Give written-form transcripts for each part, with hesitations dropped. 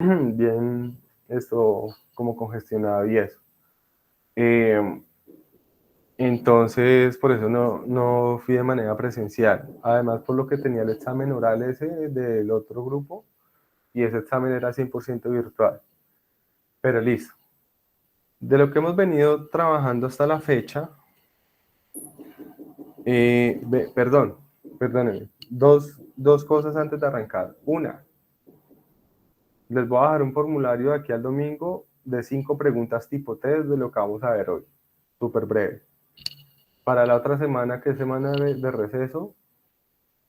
bien esto como congestionado y eso. Eh, entonces, por eso no fui de manera presencial. Además, por lo que tenía el examen oral ese del otro grupo, y ese examen era 100% virtual. Pero listo. De lo que hemos venido trabajando hasta la fecha, perdón, perdónenme, dos cosas antes de arrancar. Una, les voy a dejar un formulario de aquí al domingo de 5 preguntas tipo test de lo que vamos a ver hoy. Súper breve. Para la otra semana, que es semana de receso,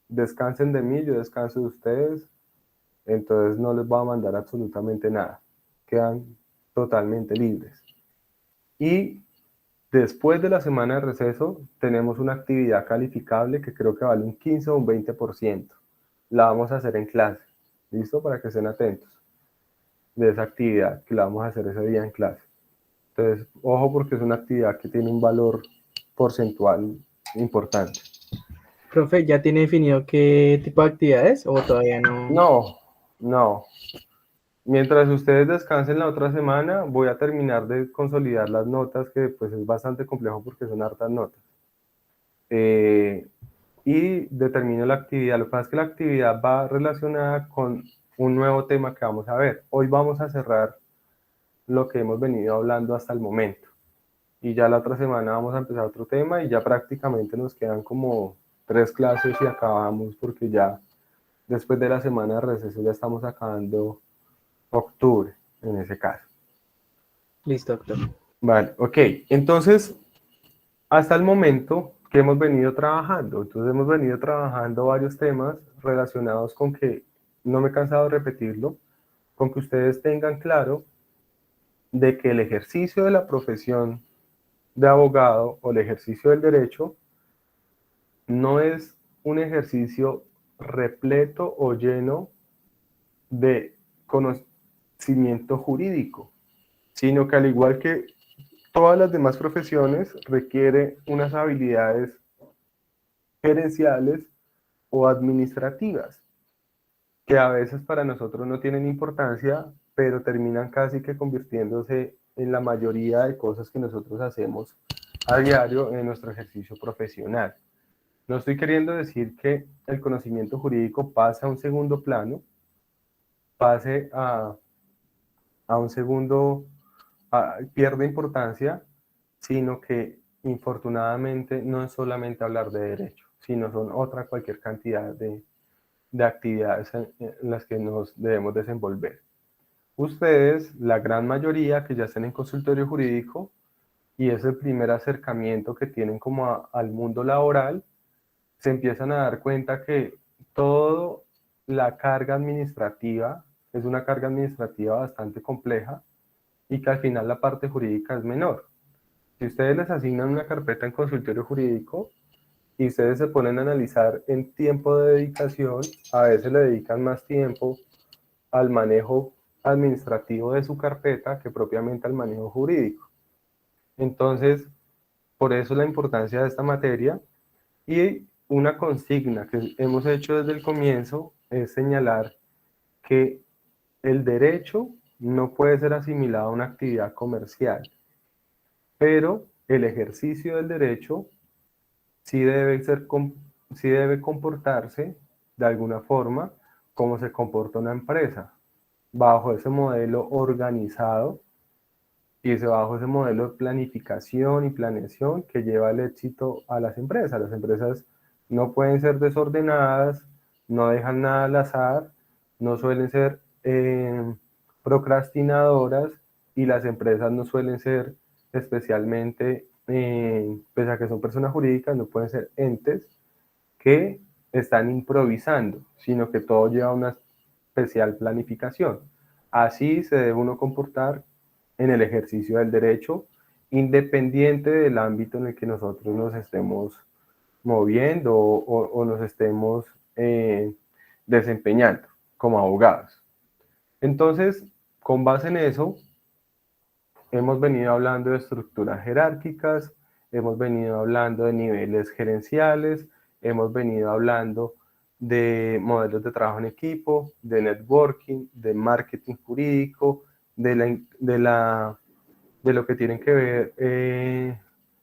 descansen de mí, yo descanso de ustedes, entonces no les voy a mandar absolutamente nada. Quedan totalmente libres. Y después de la semana de receso, tenemos una actividad calificable que creo que vale un 15 o un 20%. La vamos a hacer en clase. ¿Listo? Para que estén atentos de esa actividad que la vamos a hacer ese día en clase. Entonces, ojo porque es una actividad que tiene un valor porcentual importante. Profe, ¿ya tiene definido qué tipo de actividades o todavía no? No, no. Mientras ustedes descansen la otra semana, voy a terminar de consolidar las notas, que pues es bastante complejo porque son hartas notas. Eh, y determino la actividad. Lo que pasa es que la actividad va relacionada con un nuevo tema que vamos a ver. Hoy vamos a cerrar lo que hemos venido hablando hasta el momento. Y ya la otra semana vamos a empezar otro tema y ya prácticamente nos quedan como 3 clases y acabamos porque ya después de la semana de receso ya estamos acabando octubre en ese caso. Listo, doctor. Vale, ok. Entonces, hasta el momento que hemos venido trabajando, entonces hemos venido trabajando varios temas relacionados con que, no me he cansado de repetirlo, con que ustedes tengan claro de que el ejercicio de la profesión de abogado o el ejercicio del derecho no es un ejercicio repleto o lleno de conocimiento jurídico, sino que al igual que todas las demás profesiones requiere unas habilidades gerenciales o administrativas, que a veces para nosotros no tienen importancia, pero terminan casi que convirtiéndose en la mayoría de cosas que nosotros hacemos a diario en nuestro ejercicio profesional. No estoy queriendo decir que el conocimiento jurídico pase a un segundo plano, pase a un segundo, pierde importancia, sino que infortunadamente no es solamente hablar de derecho, sino son otra cualquier cantidad de actividades en las que nos debemos desenvolver. Ustedes, la gran mayoría que ya están en consultorio jurídico y es el primer acercamiento que tienen como al mundo laboral, se empiezan a dar cuenta que toda la carga administrativa es una carga administrativa bastante compleja y que al final la parte jurídica es menor. Si ustedes les asignan una carpeta en consultorio jurídico y ustedes se ponen a analizar en tiempo de dedicación, a veces le dedican más tiempo al manejo administrativo de su carpeta que propiamente al manejo jurídico. Entonces, por eso la importancia de esta materia. Y una consigna que hemos hecho desde el comienzo es señalar que el derecho no puede ser asimilado a una actividad comercial, pero el ejercicio del derecho sí sí debe comportarse de alguna forma como se comporta una empresa, bajo ese modelo organizado y bajo ese modelo de planificación y planeación que lleva el éxito a las empresas. Las empresas no pueden ser desordenadas, no dejan nada al azar, no suelen ser procrastinadoras y las empresas no suelen ser especialmente, pese a que son personas jurídicas, no pueden ser entes que están improvisando, sino que todo lleva una especial planificación. Así se debe uno comportar en el ejercicio del derecho, independiente del ámbito en el que nosotros nos estemos moviendo o nos estemos desempeñando como abogados. Entonces, con base en eso, hemos venido hablando de estructuras jerárquicas, hemos venido hablando de niveles gerenciales, hemos venido hablando de modelos de trabajo en equipo, de networking, de marketing jurídico, de lo que tienen que ver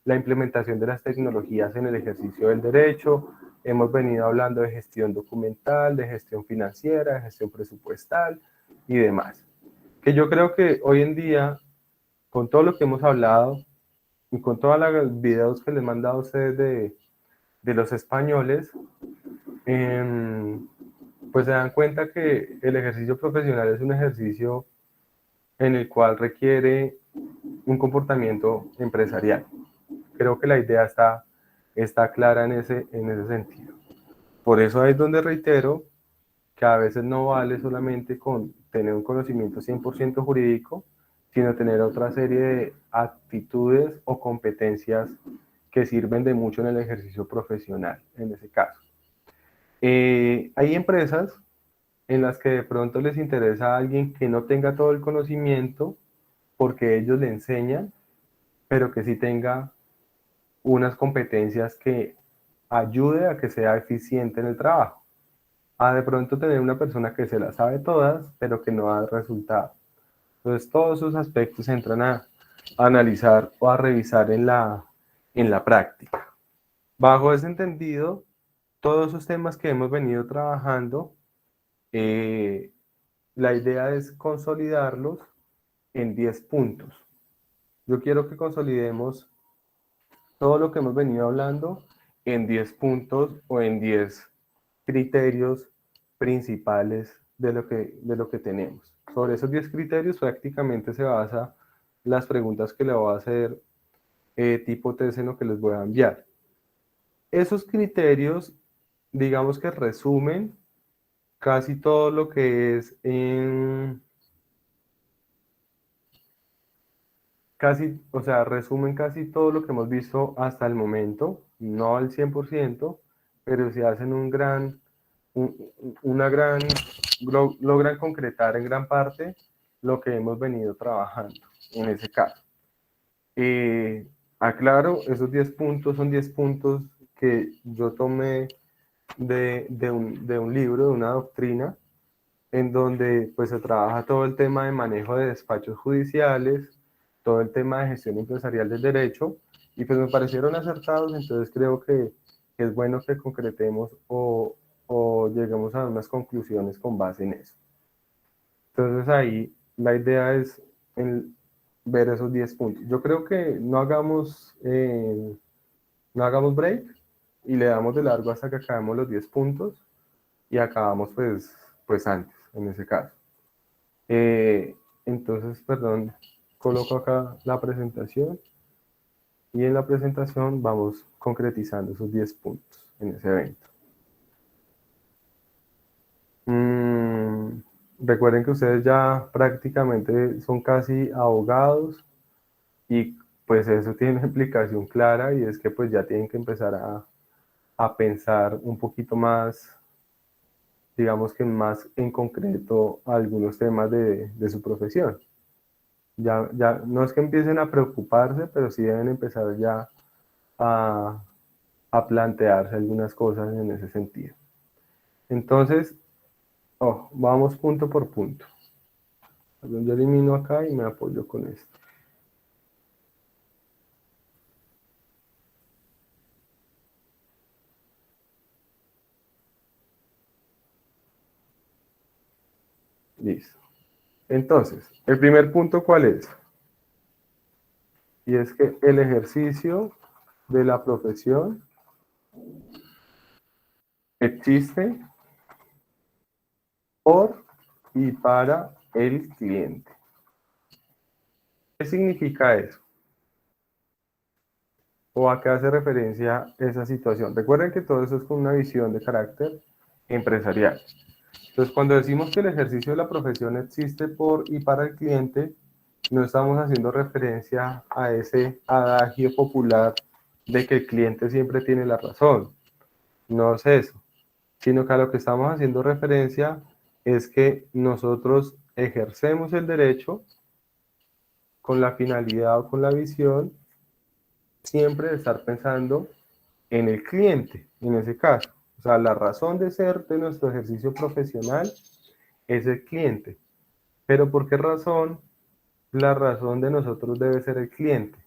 la implementación de las tecnologías en el ejercicio del derecho. Hemos venido hablando de gestión documental, de gestión financiera, de gestión presupuestal y demás. Que yo creo que hoy en día, con todo lo que hemos hablado y con todos los videos que les he mandado a ustedes de los españoles, pues se dan cuenta que el ejercicio profesional es un ejercicio en el cual requiere un comportamiento empresarial. Creo que la idea está clara en ese sentido. Por eso es donde reitero que a veces no vale solamente con tener un conocimiento 100% jurídico, sino tener otra serie de actitudes o competencias que sirven de mucho en el ejercicio profesional, en ese caso. Hay empresas en las que de pronto les interesa a alguien que no tenga todo el conocimiento porque ellos le enseñan, pero que sí tenga unas competencias que ayude a que sea eficiente en el trabajo. A de pronto tener una persona que se las sabe todas, pero que no da resultado. Entonces todos esos aspectos entran a analizar o a revisar en la práctica. Bajo ese entendido, todos esos temas que hemos venido trabajando, la idea es consolidarlos en 10 puntos. Yo quiero que consolidemos todo lo que hemos venido hablando en 10 puntos o en 10 criterios principales de lo que tenemos. Sobre esos 10 criterios prácticamente se basa las preguntas que le voy a hacer tipo test en lo que les voy a enviar. Esos criterios, digamos que resumen casi todo lo que es casi, o sea, resumen casi todo lo que hemos visto hasta el momento, no al 100%, pero sí hacen una gran, logran concretar en gran parte lo que hemos venido trabajando en ese caso. Aclaro, esos 10 puntos son 10 puntos que yo tomé de un libro, de una doctrina, en donde pues se trabaja todo el tema de manejo de despachos judiciales, todo el tema de gestión empresarial del derecho, y pues me parecieron acertados, entonces creo que es bueno que concretemos o lleguemos a unas conclusiones con base en eso. Entonces ahí la idea es ver esos 10 puntos. Yo creo que no hagamos break y le damos de largo hasta que acabemos los 10 puntos y acabamos pues antes, en ese caso. Entonces, perdón, coloco acá la presentación y en la presentación vamos concretizando esos 10 puntos en ese evento. Recuerden que ustedes ya prácticamente son casi abogados y pues eso tiene una implicación clara y es que pues ya tienen que empezar a pensar un poquito más, digamos que más en concreto algunos temas de su profesión. Ya no es que empiecen a preocuparse, pero sí deben empezar ya a, a plantearse algunas cosas en ese sentido. Entonces, vamos punto por punto. Yo elimino acá y me apoyo con esto. Listo. Entonces, el primer punto, ¿cuál es? Y es que el ejercicio de la profesión existe por y para el cliente. ¿Qué significa eso? ¿O a qué hace referencia esa situación? Recuerden que todo eso es con una visión de carácter empresarial. Entonces, cuando decimos que el ejercicio de la profesión existe por y para el cliente, no estamos haciendo referencia a ese adagio popular de que el cliente siempre tiene la razón. No es eso, sino que a lo que estamos haciendo referencia es que nosotros ejercemos el derecho con la finalidad o con la visión siempre de estar pensando en el cliente, en ese caso. O sea, la razón de ser de nuestro ejercicio profesional es el cliente. Pero ¿por qué razón? La razón de nosotros debe ser el cliente.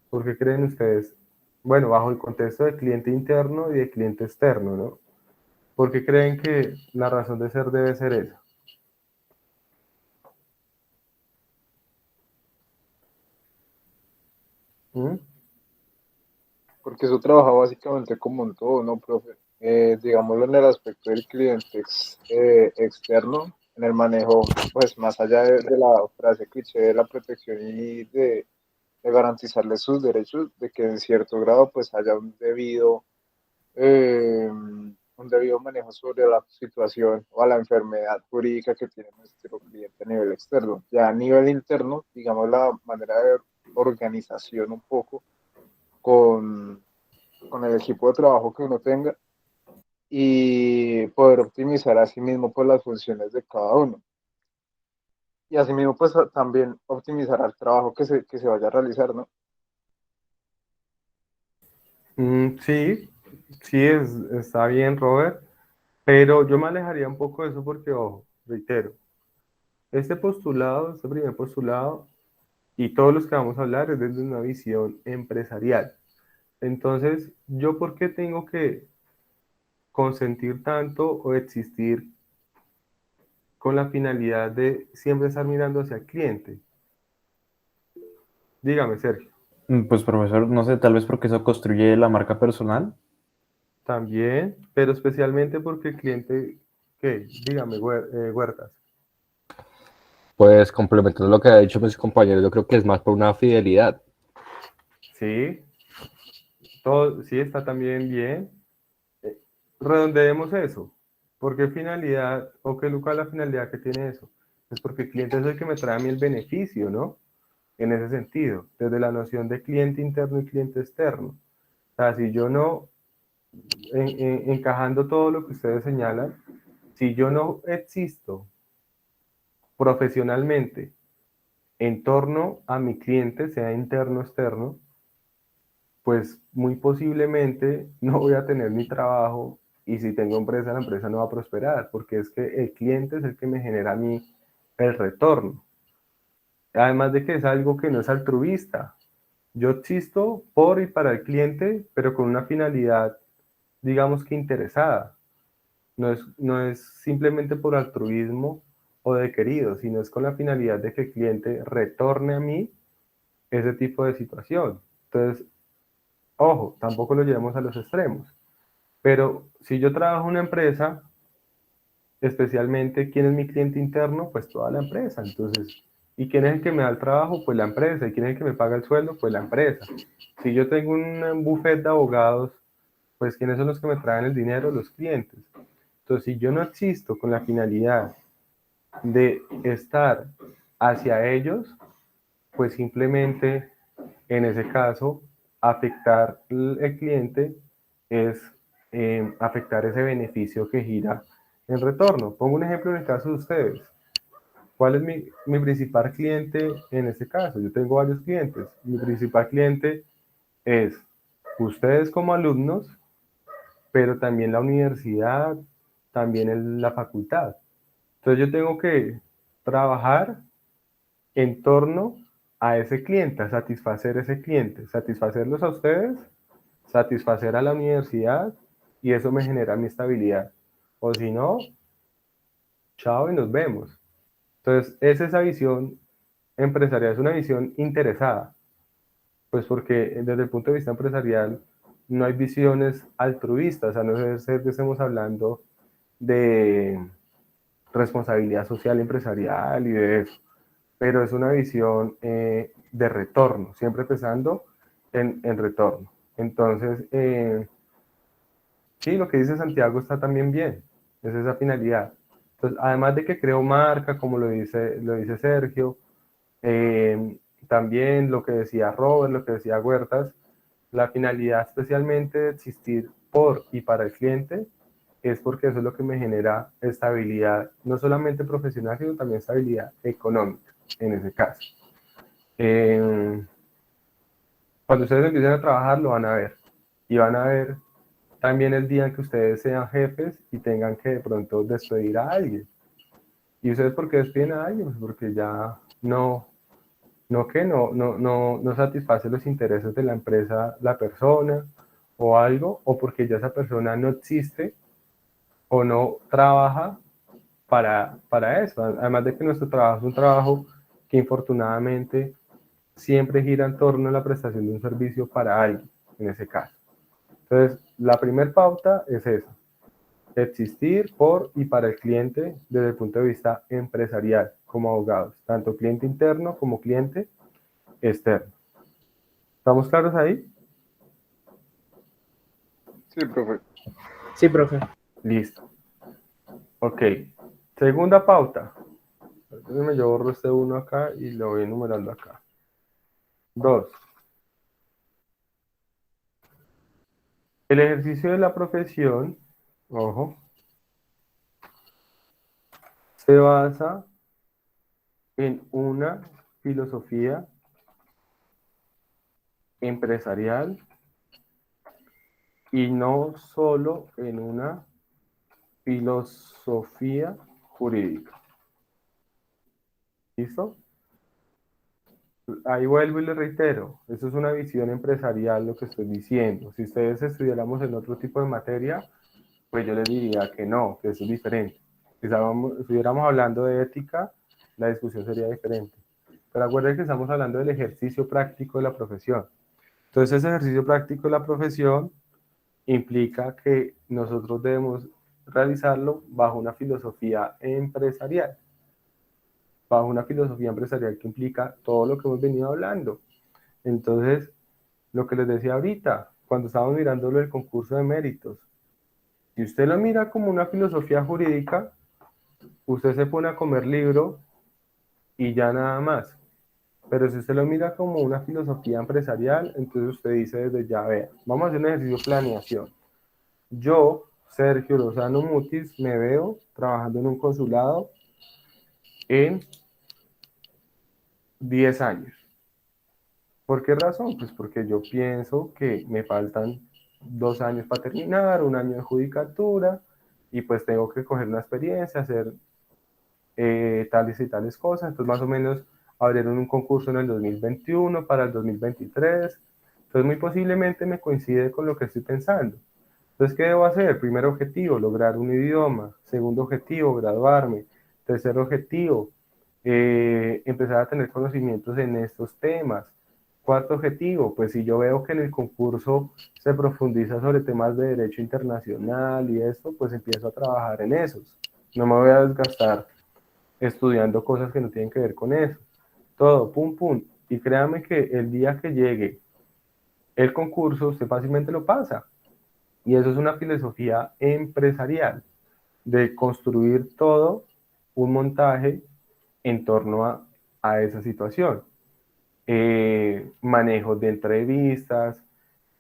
¿Por qué creen ustedes? Bueno, bajo el contexto de cliente interno y de cliente externo, ¿no? ¿Por qué creen que la razón de ser debe ser esa? ¿Mm? Porque eso trabaja básicamente como un todo, ¿no, profe? Digámoslo en el aspecto del cliente externo, en el manejo, pues más allá de la frase cliché de la protección y de garantizarles sus derechos, de que en cierto grado pues haya un debido manejo sobre la situación o a la enfermedad jurídica que tiene nuestro cliente a nivel externo. Ya a nivel interno, digamos la manera de organización un poco con el equipo de trabajo que uno tenga y poder optimizar así mismo pues las funciones de cada uno. Y así mismo pues también optimizar el trabajo que se vaya a realizar, ¿no? Sí, sí, está bien, Robert, pero yo me alejaría un poco de eso porque, ojo, reitero, este postulado, este primer postulado, y todos los que vamos a hablar es desde una visión empresarial. Entonces, ¿yo por qué tengo que consentir tanto o existir con la finalidad de siempre estar mirando hacia el cliente? Dígame, Sergio. Pues profesor, no sé, tal vez porque eso construye la marca personal. También, pero especialmente porque el cliente, ¿qué? Dígame, Huertas. Pues complementando lo que ha dicho mis compañeros, yo creo que es más por una fidelidad. Sí, todo, sí está también bien. Eh, Redondeemos eso. ¿Por qué finalidad o qué lugar la finalidad que tiene eso? Es porque el cliente es el que me trae a mí el beneficio, ¿no? En ese sentido, desde la noción de cliente interno y cliente externo. O sea, si yo no, encajando todo lo que ustedes señalan, si yo no existo profesionalmente en torno a mi cliente, sea interno o externo, pues muy posiblemente no voy a tener mi trabajo y si tengo empresa, la empresa no va a prosperar, porque es que el cliente es el que me genera a mí el retorno. Además de que es algo que no es altruista. Yo existo por y para el cliente, pero con una finalidad, digamos que interesada. No es simplemente por altruismo o de querido, sino es con la finalidad de que el cliente retorne a mí ese tipo de situación. Entonces, ojo, tampoco lo llevemos a los extremos. Pero si yo trabajo en una empresa, especialmente, ¿quién es mi cliente interno? Pues toda la empresa. Entonces, ¿y quién es el que me da el trabajo? Pues la empresa. ¿Y quién es el que me paga el sueldo? Pues la empresa. Si yo tengo un buffet de abogados, pues ¿quiénes son los que me traen el dinero? Los clientes. Entonces, si yo no existo con la finalidad de estar hacia ellos, pues simplemente en ese caso afectar el cliente es afectar ese beneficio que gira en retorno. Pongo un ejemplo en el caso de ustedes. ¿Cuál es mi principal cliente en este caso? Yo tengo varios clientes. Mi principal cliente es ustedes como alumnos, pero también la universidad, también la facultad. Entonces yo tengo que trabajar en torno a ese cliente, a satisfacer ese cliente, satisfacerlos a ustedes, satisfacer a la universidad y eso me genera mi estabilidad. O si no, chao y nos vemos. Entonces, es esa visión empresarial, es una visión interesada, pues porque desde el punto de vista empresarial no hay visiones altruistas, a no ser que estemos hablando de responsabilidad social empresarial y de eso, pero es una visión de retorno, siempre pensando en retorno. Entonces, sí, lo que dice Santiago está también bien, es esa finalidad. Entonces, además de que creo marca, como lo dice Sergio, también lo que decía Robert, lo que decía Huertas, la finalidad especialmente de existir por y para el cliente es porque eso es lo que me genera estabilidad, no solamente profesional, sino también estabilidad económica, en ese caso. Cuando ustedes empiecen a trabajar, lo van a ver. Y van a ver también el día en que ustedes sean jefes y tengan que de pronto despedir a alguien. ¿Y ustedes por qué despiden a alguien? Pues porque ya no satisface los intereses de la empresa, la persona o algo, o porque ya esa persona no existe o no trabaja para eso. Además de que nuestro trabajo es un trabajo que infortunadamente siempre gira en torno a la prestación de un servicio para alguien, en ese caso. Entonces, la primera pauta es esa: existir por y para el cliente desde el punto de vista empresarial, como abogados, tanto cliente interno como cliente externo. ¿Estamos claros ahí? Sí, profe. Sí, profe. Listo. Ok. Segunda pauta. Entonces yo borro este uno acá y lo voy enumerando acá. 2. El ejercicio de la profesión, ojo, se basa en una filosofía empresarial y no solo en una filosofía jurídica. ¿Listo? Ahí vuelvo y le reitero, eso es una visión empresarial lo que estoy diciendo. Si ustedes estudiáramos en otro tipo de materia, pues yo les diría que no, que eso es diferente. Si estuviéramos hablando de ética, la discusión sería diferente. Pero acuérdense que estamos hablando del ejercicio práctico de la profesión. Entonces, ese ejercicio práctico de la profesión implica que nosotros debemos realizarlo bajo una filosofía empresarial. Bajo una filosofía empresarial que implica todo lo que hemos venido hablando. Entonces, lo que les decía ahorita, cuando estábamos mirando el concurso de méritos, si usted lo mira como una filosofía jurídica, usted se pone a comer libro y ya nada más. Pero si usted lo mira como una filosofía empresarial, entonces usted dice desde ya, vea, vamos a hacer un ejercicio de planeación. Yo, Sergio Lozano Mutis, me veo trabajando en un consulado en 10 años. ¿Por qué razón? Pues porque yo pienso que me faltan 2 años para terminar, 1 año de judicatura, y pues tengo que coger una experiencia, hacer tales y tales cosas. Entonces más o menos abrieron un concurso en el 2021 para el 2023. Entonces muy posiblemente me coincide con lo que estoy pensando. Entonces, ¿qué debo hacer? Primer objetivo, lograr un idioma. Segundo objetivo, graduarme. Tercer objetivo, empezar a tener conocimientos en estos temas. Cuarto objetivo, pues si yo veo que en el concurso se profundiza sobre temas de derecho internacional y esto, pues empiezo a trabajar en esos. No me voy a desgastar estudiando cosas que no tienen que ver con eso. Todo, pum, pum. Y créame que el día que llegue el concurso, usted fácilmente lo pasa. Y eso es una filosofía empresarial, de construir todo un montaje en torno a esa situación. Manejo de entrevistas,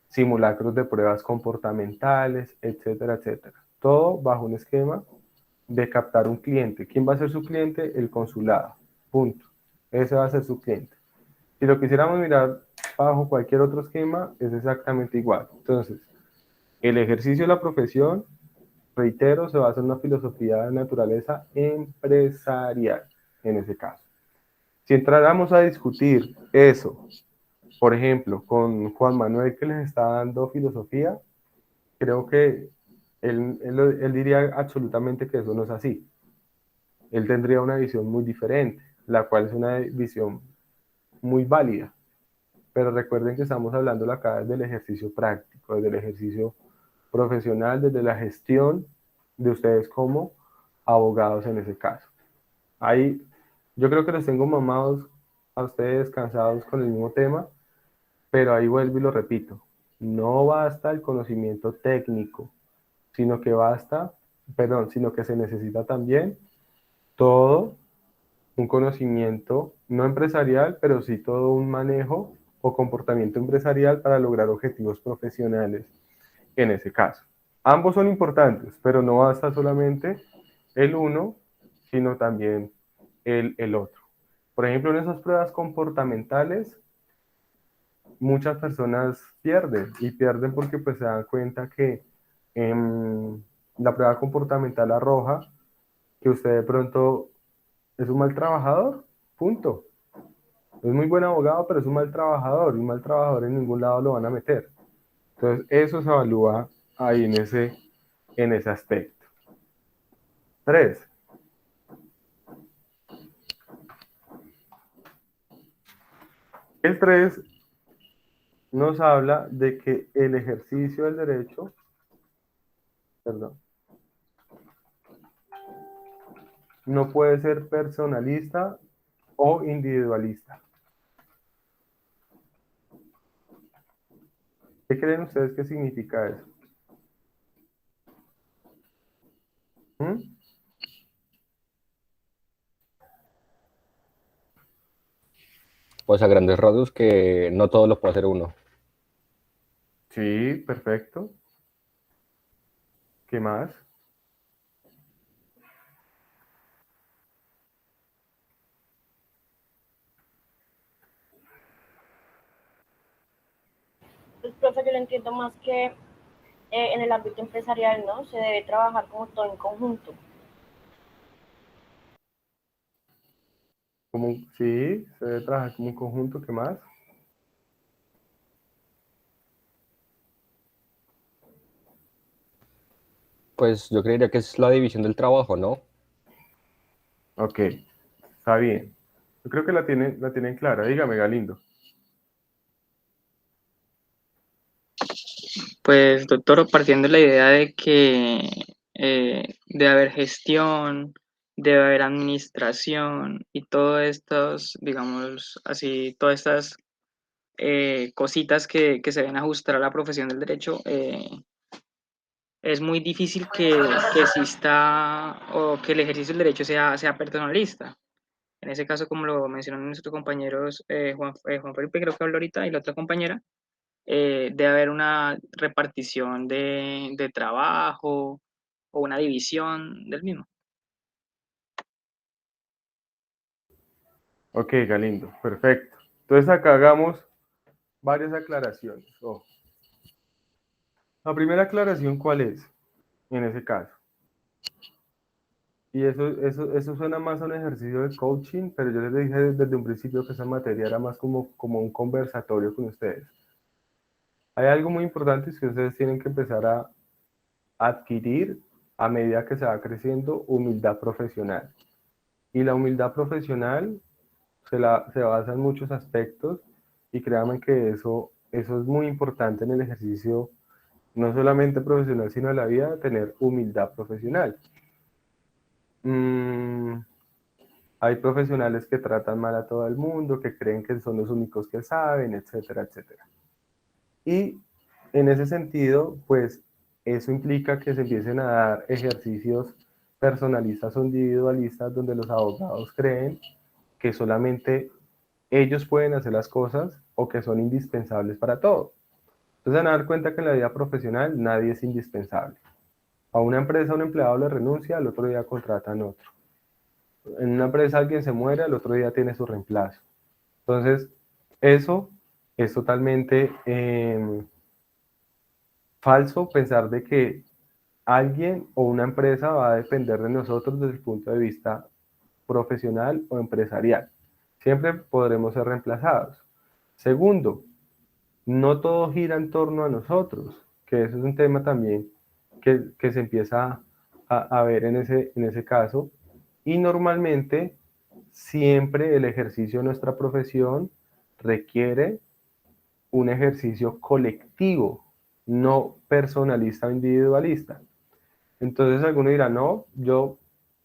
simulacros de pruebas comportamentales, etcétera, etcétera. Todo bajo un esquema de captar un cliente. ¿Quién va a ser su cliente? El consulado. Punto. Ese va a ser su cliente. Si lo quisiéramos mirar bajo cualquier otro esquema, es exactamente igual. Entonces, el ejercicio de la profesión, reitero, se basa en una filosofía de naturaleza empresarial, en ese caso. Si entráramos a discutir eso, por ejemplo, con Juan Manuel, que les está dando filosofía, creo que él diría absolutamente que eso no es así. Él tendría una visión muy diferente, la cual es una visión muy válida. Pero recuerden que estamos hablando acá desde el ejercicio práctico, desde el ejercicio profesional, desde la gestión de ustedes como abogados en ese caso. Ahí yo creo que los tengo mamados a ustedes, cansados con el mismo tema, pero ahí vuelvo y lo repito. No basta el conocimiento técnico, sino que se necesita también todo un conocimiento no empresarial, pero sí todo un manejo o comportamiento empresarial para lograr objetivos profesionales en ese caso. Ambos son importantes, pero no basta solamente el uno, sino también el otro. Por ejemplo, en esas pruebas comportamentales, muchas personas pierden, y pierden porque pues se dan cuenta que La prueba comportamental arroja que usted de pronto es un mal trabajador, punto. Es muy buen abogado, pero es un mal trabajador, y un mal trabajador en ningún lado lo van a meter. Entonces, eso se evalúa ahí en ese aspecto. 3. El 3 nos habla de que el ejercicio del derecho, perdón, no puede ser personalista o individualista. ¿Qué creen ustedes que significa eso? ¿Mm? Pues a grandes rasgos que no todo lo puede hacer uno. Sí, perfecto. ¿Qué más? Pues, profe, yo lo entiendo más que en el ámbito empresarial, ¿no? Se debe trabajar como todo en conjunto. Sí, se debe trabajar como un conjunto. ¿Qué más? Pues yo creería que es la división del trabajo, ¿no? Ok, está bien. Yo creo que la tienen clara. Dígame, Galindo. Pues, doctor, partiendo de la idea de que debe haber gestión, debe haber administración y todas estas, digamos así, todas estas cositas que se deben ajustar a la profesión del derecho, es muy difícil que exista o que el ejercicio del derecho sea personalista. En ese caso, como lo mencionaron nuestros compañeros, Juan Felipe creo que habló ahorita y la otra compañera, debe haber una repartición de trabajo o una división del mismo. Ok, Galindo, perfecto. Entonces acá hagamos varias aclaraciones. Ojo. La primera aclaración, ¿cuál es? En ese caso. Y eso suena más a un ejercicio de coaching, pero yo les dije desde un principio que esa materia era más como un conversatorio con ustedes. Hay algo muy importante que ustedes tienen que empezar a adquirir a medida que se va creciendo: humildad profesional. Y la humildad profesional se basa en muchos aspectos, y créanme que eso es muy importante en el ejercicio, no solamente profesional, sino de la vida, tener humildad profesional. Hay profesionales que tratan mal a todo el mundo, que creen que son los únicos que saben, etcétera, etcétera. Y en ese sentido, pues eso implica que se empiecen a dar ejercicios personalistas o individualistas donde los abogados creen que solamente ellos pueden hacer las cosas o que son indispensables para todo. Entonces van a dar cuenta que en la vida profesional nadie es indispensable. A una empresa un empleado le renuncia, al otro día contratan otro. En una empresa alguien se muere, al otro día tiene su reemplazo. Entonces, eso es totalmente falso, pensar de que alguien o una empresa va a depender de nosotros desde el punto de vista profesional o empresarial. Siempre podremos ser reemplazados. Segundo, no todo gira en torno a nosotros, que eso es un tema también que se empieza a ver en ese caso. Y normalmente, siempre el ejercicio de nuestra profesión requiere un ejercicio colectivo, no personalista o individualista. Entonces alguno dirá, no,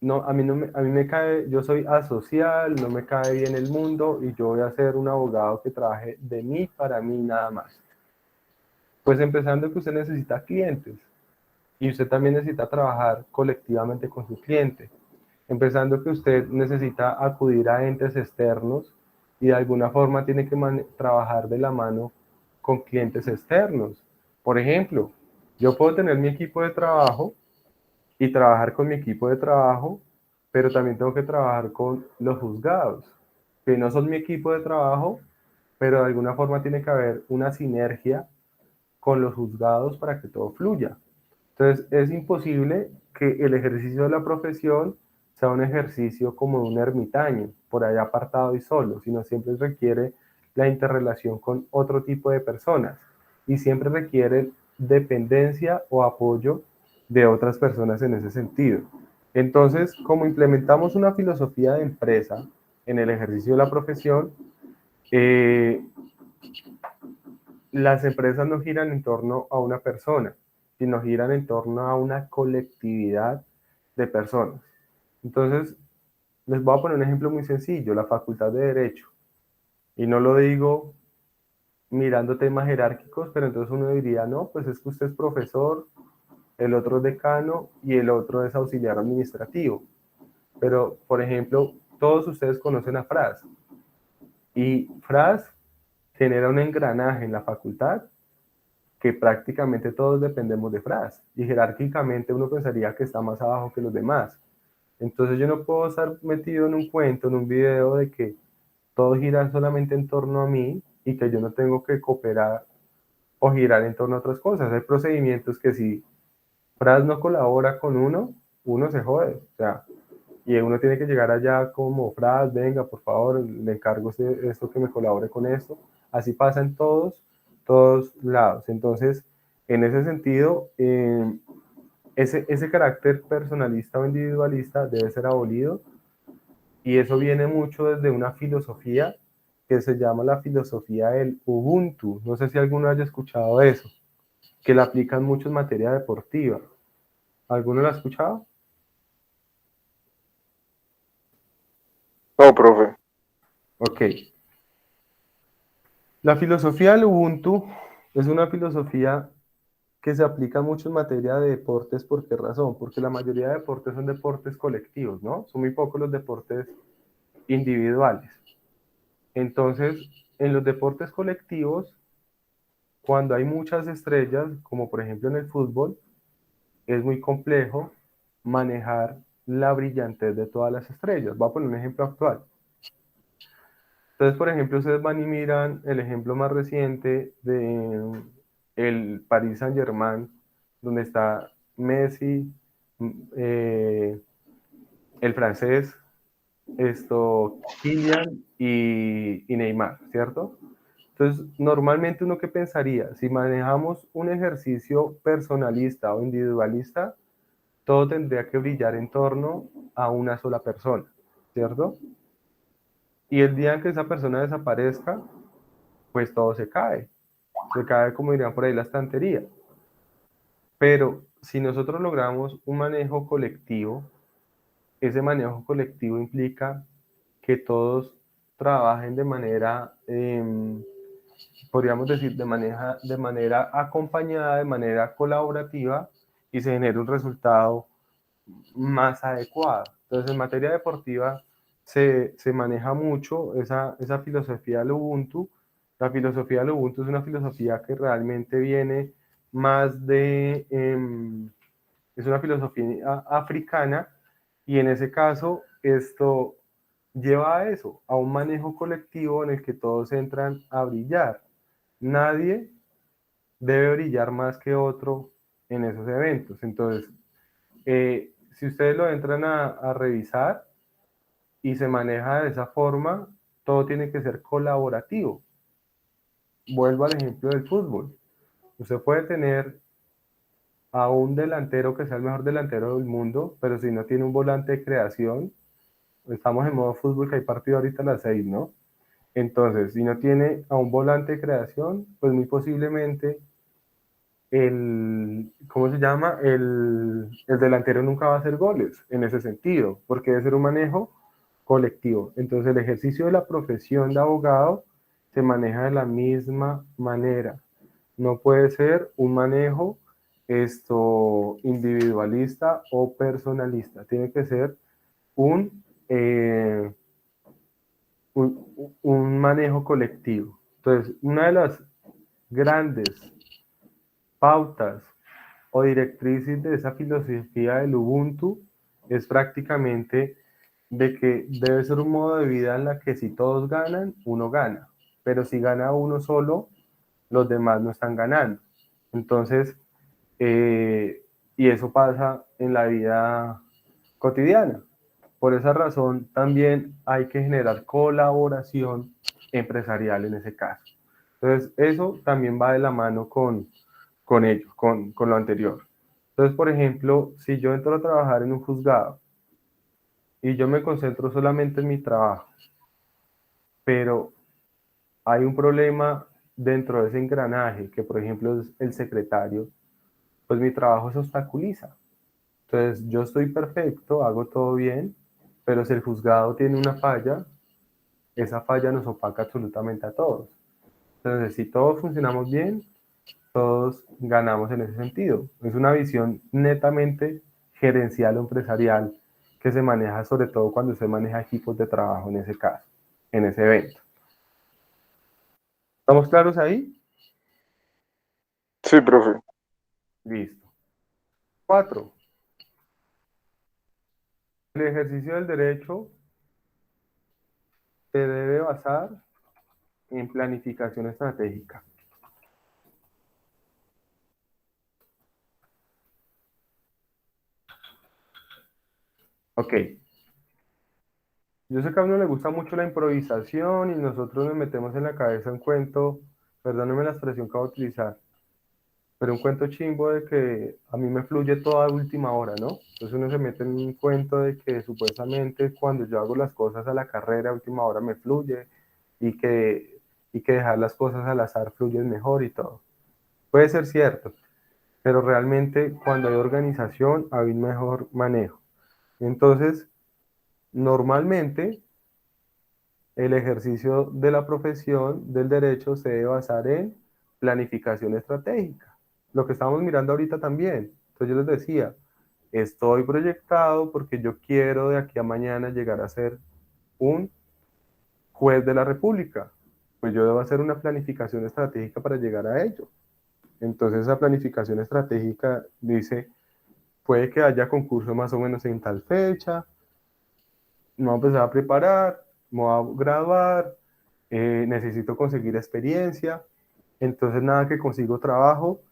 no, a mí me cae, yo soy asocial, no me cae bien el mundo y yo voy a ser un abogado que trabaje de mí para mí nada más. Pues empezando que usted necesita clientes y usted también necesita trabajar colectivamente con su cliente. Empezando que usted necesita acudir a entes externos y de alguna forma tiene que trabajar de la mano con clientes externos. Por ejemplo, yo puedo tener mi equipo de trabajo y trabajar con mi equipo de trabajo, pero también tengo que trabajar con los juzgados, que no son mi equipo de trabajo, pero de alguna forma tiene que haber una sinergia con los juzgados para que todo fluya. Entonces, es imposible que el ejercicio de la profesión sea un ejercicio como un ermitaño, por allá apartado y solo, sino siempre requiere la interrelación con otro tipo de personas y siempre requiere dependencia o apoyo de otras personas en ese sentido. Entonces, como implementamos una filosofía de empresa en el ejercicio de la profesión, las empresas no giran en torno a una persona, sino giran en torno a una colectividad de personas. Entonces, les voy a poner un ejemplo muy sencillo, la Facultad de Derecho. Y no lo digo mirando temas jerárquicos, pero entonces uno diría, no, pues es que usted es profesor, el otro es decano y el otro es auxiliar administrativo. Pero, por ejemplo, todos ustedes conocen a FRAS. Y FRAS genera un engranaje en la facultad que prácticamente todos dependemos de FRAS. Y jerárquicamente uno pensaría que está más abajo que los demás. Entonces yo no puedo estar metido en un cuento, en un video de que todo gira solamente en torno a mí y que yo no tengo que cooperar o girar en torno a otras cosas. Hay procedimientos que si FRAS no colabora con uno, uno se jode. O sea, y uno tiene que llegar allá como FRAS, venga, por favor, le encargo esto que me colabore con esto. Así pasa en todos lados. Entonces, en ese sentido, ese carácter personalista o individualista debe ser abolido y eso viene mucho desde una filosofía que se llama la filosofía del Ubuntu. No sé si alguno haya escuchado eso, que la aplican mucho en materia deportiva. ¿Alguno lo ha escuchado? No, profe. Ok. La filosofía del Ubuntu es una filosofía que se aplica mucho en materia de deportes. ¿Por qué razón? Porque la mayoría de deportes son deportes colectivos, ¿no? Son muy pocos los deportes individuales. Entonces, en los deportes colectivos, cuando hay muchas estrellas, como por ejemplo en el fútbol, es muy complejo manejar la brillantez de todas las estrellas. Voy a poner un ejemplo actual. Entonces, por ejemplo, ustedes van y miran el ejemplo más reciente de el Paris Saint-Germain, donde está Messi, eh, el francés, Kylian y Neymar, ¿cierto? Entonces, normalmente uno qué pensaría, si manejamos un ejercicio personalista o individualista, todo tendría que brillar en torno a una sola persona, ¿cierto? Y el día en que esa persona desaparezca, pues todo se cae como dirían por ahí la estantería. Pero si nosotros logramos un manejo colectivo, ese manejo colectivo implica que todos trabajen de manera, podríamos decir, de manera acompañada, de manera colaborativa y se genere un resultado más adecuado. Entonces, en materia deportiva se maneja mucho esa filosofía del Ubuntu. La filosofía del Ubuntu es una filosofía que realmente viene más es una filosofía africana y en ese caso esto lleva a eso, a un manejo colectivo en el que todos entran a brillar. Nadie debe brillar más que otro en esos eventos. Entonces, si ustedes lo entran a revisar y se maneja de esa forma, todo tiene que ser colaborativo. Vuelvo al ejemplo del fútbol. Usted puede tener a un delantero que sea el mejor delantero del mundo, pero si no tiene un volante de creación, estamos en modo fútbol que hay partido ahorita a las 6, ¿no? Entonces, si no tiene a un volante de creación, pues muy posiblemente ¿cómo se llama? El delantero nunca va a hacer goles en ese sentido, porque debe ser un manejo colectivo. Entonces, el ejercicio de la profesión de abogado se maneja de la misma manera. No puede ser un manejo individualista o personalista. Tiene que ser un, eh, un manejo colectivo. Entonces, una de las grandes pautas o directrices de esa filosofía del Ubuntu es prácticamente de que debe ser un modo de vida en la que si todos ganan, uno gana, pero si gana uno solo, los demás no están ganando. Entonces, y eso pasa en la vida cotidiana. Por esa razón también hay que generar colaboración empresarial en ese caso. Entonces, eso también va de la mano con ello, con lo anterior. Entonces, por ejemplo, si yo entro a trabajar en un juzgado y yo me concentro solamente en mi trabajo, pero hay un problema dentro de ese engranaje, que por ejemplo es el secretario, pues mi trabajo se obstaculiza. Entonces, yo estoy perfecto, hago todo bien, pero si el juzgado tiene una falla, esa falla nos opaca absolutamente a todos. Entonces, si todos funcionamos bien, todos ganamos en ese sentido. Es una visión netamente gerencial o empresarial que se maneja sobre todo cuando se maneja equipos de trabajo en ese caso, en ese evento. ¿Estamos claros ahí? Sí, profe. Listo. 4. El ejercicio del derecho se debe basar en planificación estratégica. Ok. Yo sé que a uno le gusta mucho la improvisación y nosotros nos metemos en la cabeza un cuento, perdónenme la expresión que voy a utilizar, pero un cuento chimbo de que a mí me fluye toda última hora, ¿no? Entonces uno se mete en un cuento de que supuestamente cuando yo hago las cosas a la carrera a última hora me fluye y que dejar las cosas al azar fluye mejor y todo. Puede ser cierto, pero realmente cuando hay organización hay un mejor manejo. Entonces, normalmente el ejercicio de la profesión del derecho se debe basar en planificación estratégica. Lo que estamos mirando ahorita también. Entonces yo les decía, estoy proyectado porque yo quiero de aquí a mañana llegar a ser un juez de la República. Pues yo debo hacer una planificación estratégica para llegar a ello. Entonces esa planificación estratégica dice, puede que haya concurso más o menos en tal fecha, me voy a empezar a preparar, me voy a graduar, necesito conseguir experiencia, entonces nada que consigo trabajo,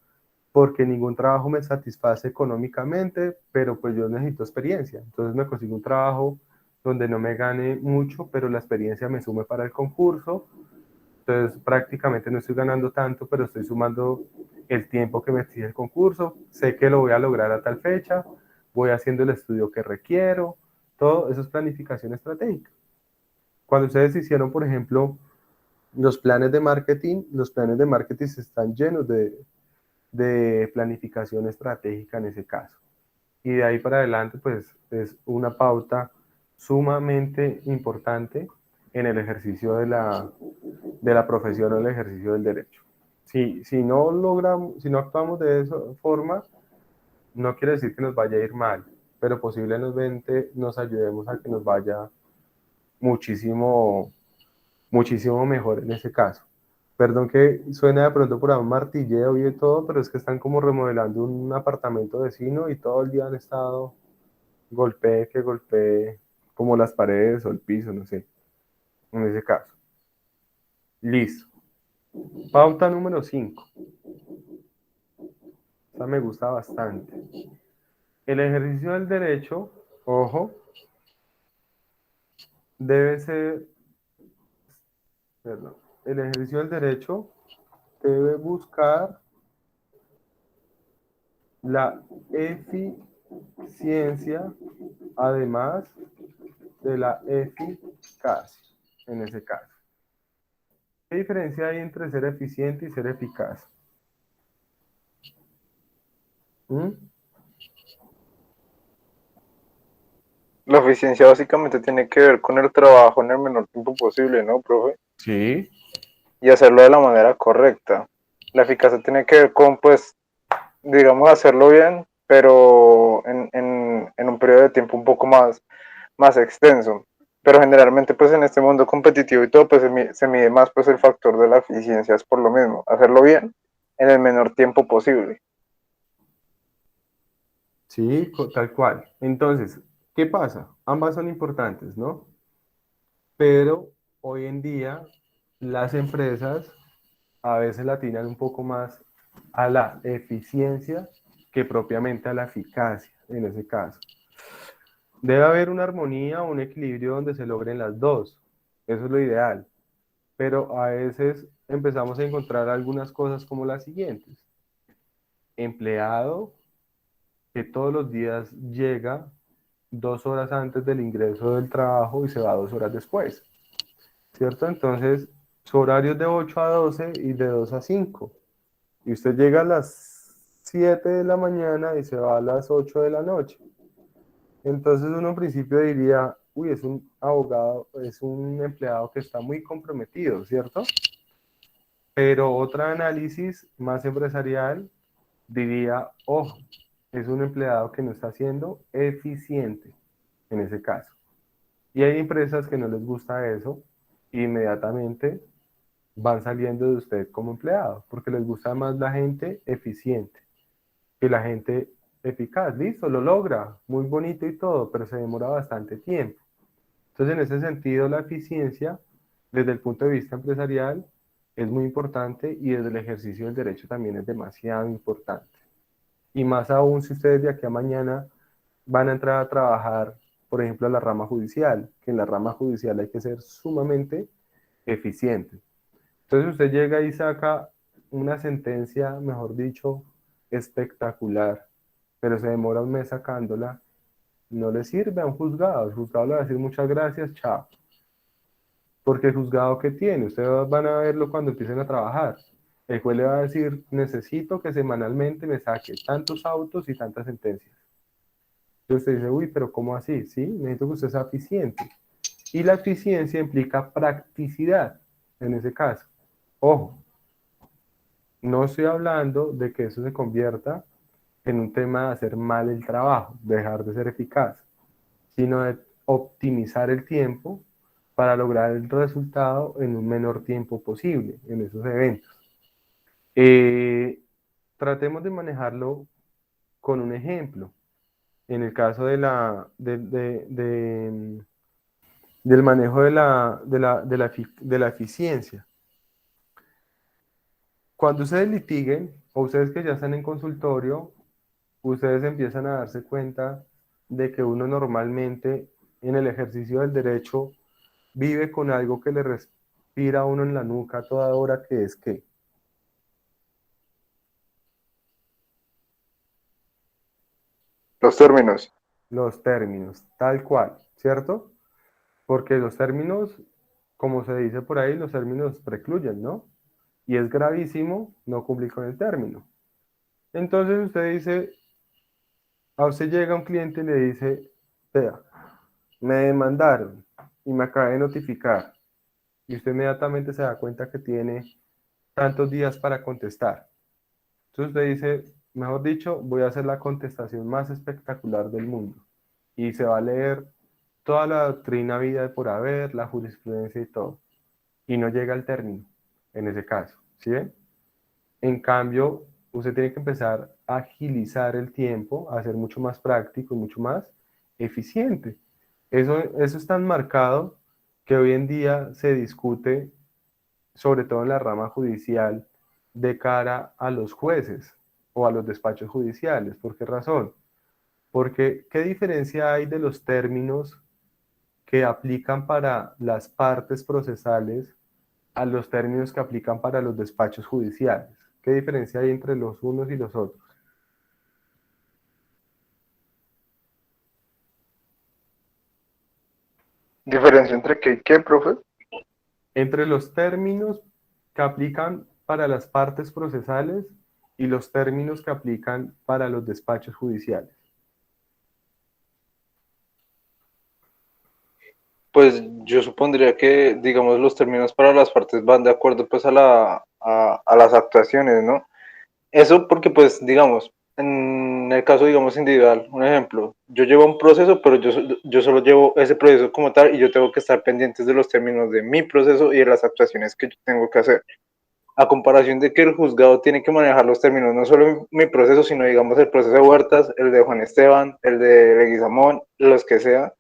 porque ningún trabajo me satisface económicamente, pero pues yo necesito experiencia, entonces me consigo un trabajo donde no me gane mucho, pero la experiencia me sume para el concurso, entonces prácticamente no estoy ganando tanto, pero estoy sumando el tiempo que me exige el concurso, sé que lo voy a lograr a tal fecha, voy haciendo el estudio que requiero, todo eso es planificación estratégica. Cuando ustedes hicieron, por ejemplo, los planes de marketing están llenos de planificación estratégica en ese caso. Y de ahí para adelante, pues es una pauta sumamente importante en el ejercicio de la profesión o el ejercicio del derecho. Si no logramos, si no actuamos de esa forma, no quiere decir que nos vaya a ir mal, pero posiblemente nos ayudemos a que nos vaya muchísimo, muchísimo mejor en ese caso. Perdón que suene de pronto por un martilleo y todo, pero es que están como remodelando un apartamento vecino y todo el día han estado golpee como las paredes o el piso, no sé, en ese caso. Listo. Pauta número 5. Esta me gusta bastante. El ejercicio del derecho, ojo, debe ser, perdón, el ejercicio del derecho debe buscar la eficiencia, además de la eficacia, en ese caso. ¿Qué diferencia hay entre ser eficiente y ser eficaz? ¿Mm? La eficiencia básicamente tiene que ver con el trabajo en el menor tiempo posible, ¿no, profe? Sí. Y hacerlo de la manera correcta. La eficacia tiene que ver con, pues, digamos, hacerlo bien, pero en un periodo de tiempo un poco más extenso. Pero generalmente, pues, en este mundo competitivo y todo, pues, se mide más, pues, el factor de la eficiencia, es por lo mismo, hacerlo bien en el menor tiempo posible. Sí, tal cual. Entonces, ¿qué pasa? Ambas son importantes, ¿no? Pero hoy en día las empresas a veces la atinan un poco más a la eficiencia que propiamente a la eficacia en ese caso. Debe haber una armonía o un equilibrio donde se logren las dos. Eso es lo ideal. Pero a veces empezamos a encontrar algunas cosas como las siguientes. Empleado que todos los días llega 2 horas antes del ingreso del trabajo y se va 2 horas después, ¿cierto? Entonces, su horario es de 8 a 12 y de 2 a 5. Y usted llega a las 7 de la mañana y se va a las 8 de la noche. Entonces uno en principio diría, uy, es un abogado, es un empleado que está muy comprometido, ¿cierto? Pero otro análisis más empresarial diría, ojo, es un empleado que no está siendo eficiente en ese caso. Y hay empresas que no les gusta eso e inmediatamente van saliendo de usted como empleado, porque les gusta más la gente eficiente que la gente eficaz. Listo, lo logra, muy bonito y todo, pero se demora bastante tiempo. Entonces, en ese sentido, la eficiencia, desde el punto de vista empresarial, es muy importante y desde el ejercicio del derecho también es demasiado importante. Y más aún si ustedes de aquí a mañana van a entrar a trabajar, por ejemplo, a la rama judicial, que en la rama judicial hay que ser sumamente eficiente. Entonces usted llega y saca una sentencia, mejor dicho, espectacular, pero se demora un mes sacándola, no le sirve a un juzgado. El juzgado le va a decir muchas gracias, chao. Porque el juzgado que tiene, ustedes van a verlo cuando empiecen a trabajar. El juez le va a decir, necesito que semanalmente me saque tantos autos y tantas sentencias. Entonces usted dice, uy, pero ¿cómo así? Sí, necesito que usted sea eficiente. Y la eficiencia implica practicidad, en ese caso. Ojo, no estoy hablando de que eso se convierta en un tema de hacer mal el trabajo, dejar de ser eficaz, sino de optimizar el tiempo para lograr el resultado en un menor tiempo posible en esos eventos. Tratemos de manejarlo con un ejemplo. En el caso del manejo de la eficiencia. Cuando ustedes litiguen, o ustedes que ya están en consultorio, ustedes empiezan a darse cuenta de que uno normalmente en el ejercicio del derecho vive con algo que le respira a uno en la nuca a toda hora, que es ¿qué? Los términos. Los términos, tal cual, ¿cierto? Porque los términos, como se dice por ahí, los términos precluyen, ¿no? Y es gravísimo no cumplir con el término. Entonces usted dice, a usted llega un cliente y le dice, vea, me demandaron y me acabé de notificar. Y usted inmediatamente se da cuenta que tiene tantos días para contestar. Entonces usted dice, mejor dicho, voy a hacer la contestación más espectacular del mundo. Y se va a leer toda la doctrina vida de por haber, la jurisprudencia y todo. Y no llega al término, en ese caso, ¿sí ven? En cambio, usted tiene que empezar a agilizar el tiempo, a ser mucho más práctico, mucho más eficiente. Eso es tan marcado que hoy en día se discute, sobre todo en la rama judicial, de cara a los jueces o a los despachos judiciales. ¿Por qué razón? Porque ¿qué diferencia hay de los términos que aplican para las partes procesales a los términos que aplican para los despachos judiciales? ¿Qué diferencia hay entre los unos y los otros? ¿Diferencia entre qué y qué, profe? Entre los términos que aplican para las partes procesales y los términos que aplican para los despachos judiciales. Pues yo supondría que, digamos, los términos para las partes van de acuerdo pues a las actuaciones, ¿no? Eso porque pues, digamos, en el caso, digamos, individual, un ejemplo, yo llevo un proceso, pero yo solo llevo ese proceso como tal y yo tengo que estar pendientes de los términos de mi proceso y de las actuaciones que yo tengo que hacer. A comparación de que el juzgado tiene que manejar los términos, no solo mi proceso, sino digamos el proceso de Huertas, el de Juan Esteban, el de Leguizamón, los que sea,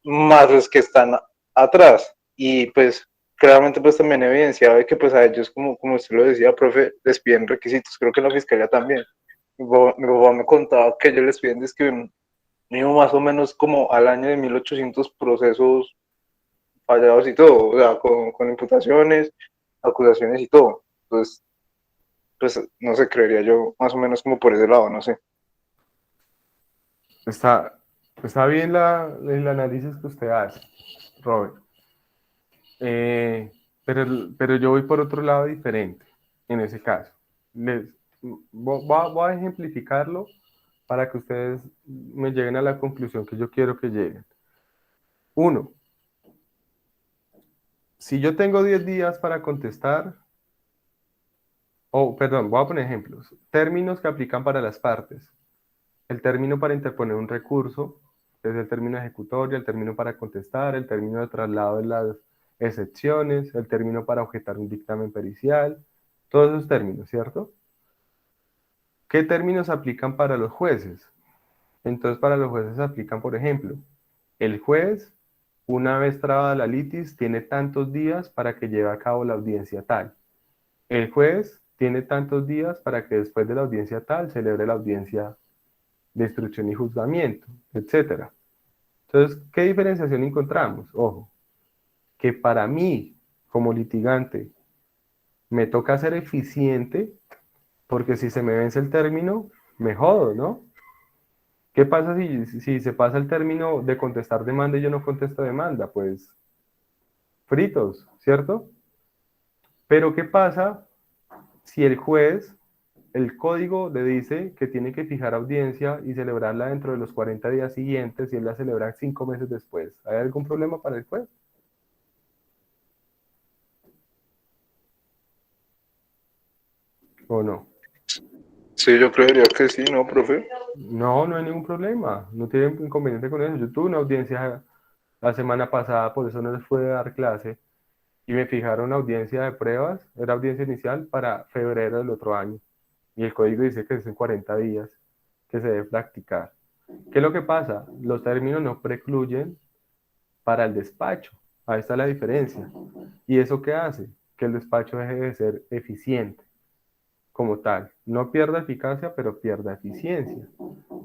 más los que están atrás. Y pues claramente pues también evidenciado de que pues a ellos, como usted lo decía, profe, les piden requisitos, creo que en la fiscalía también. mi papá me contaba que ellos les piden es que mínimo más o menos como al año de 1800 procesos fallados y todo, o sea, con imputaciones, acusaciones y todo. Entonces, pues no sé, creería yo más o menos como por ese lado, no sé. Está, está bien el análisis que usted hace, Robert. Eh, pero yo voy por otro lado diferente en ese caso. Voy a ejemplificarlo para que ustedes me lleguen a la conclusión que yo quiero que lleguen. Uno, si yo tengo 10 días para contestar, perdón, voy a poner ejemplos. Términos que aplican para las partes. El término para interponer un recurso, que es el término ejecutorio, el término para contestar, el término de traslado de las excepciones, el término para objetar un dictamen pericial, todos esos términos, ¿cierto? ¿Qué términos aplican para los jueces? Entonces, para los jueces aplican, por ejemplo, el juez, una vez trabada la litis, tiene tantos días para que lleve a cabo la audiencia tal. El juez tiene tantos días para que después de la audiencia tal celebre la audiencia de instrucción y juzgamiento, etcétera. Entonces, ¿qué diferenciación encontramos? Ojo, que para mí, como litigante, me toca ser eficiente porque si se me vence el término, me jodo, ¿no? ¿Qué pasa si se pasa el término de contestar demanda y yo no contesto demanda? Pues fritos, ¿cierto? Pero ¿qué pasa si el juez, el código le dice que tiene que fijar audiencia y celebrarla dentro de los 40 días siguientes y él la celebra 5 meses después? ¿Hay algún problema para el juez? ¿O no? Sí, yo creería que sí, ¿no, profe? No, no hay ningún problema. No tiene inconveniente con eso. Yo tuve una audiencia la semana pasada, por eso no les pude dar clase, y me fijaron audiencia de pruebas, era audiencia inicial para febrero del otro año. Y el código dice que es en 40 días que se debe practicar. ¿Qué es lo que pasa? Los términos no precluyen para el despacho. Ahí está la diferencia. ¿Y eso qué hace? Que el despacho deje de ser eficiente como tal. No pierda eficacia, pero pierda eficiencia.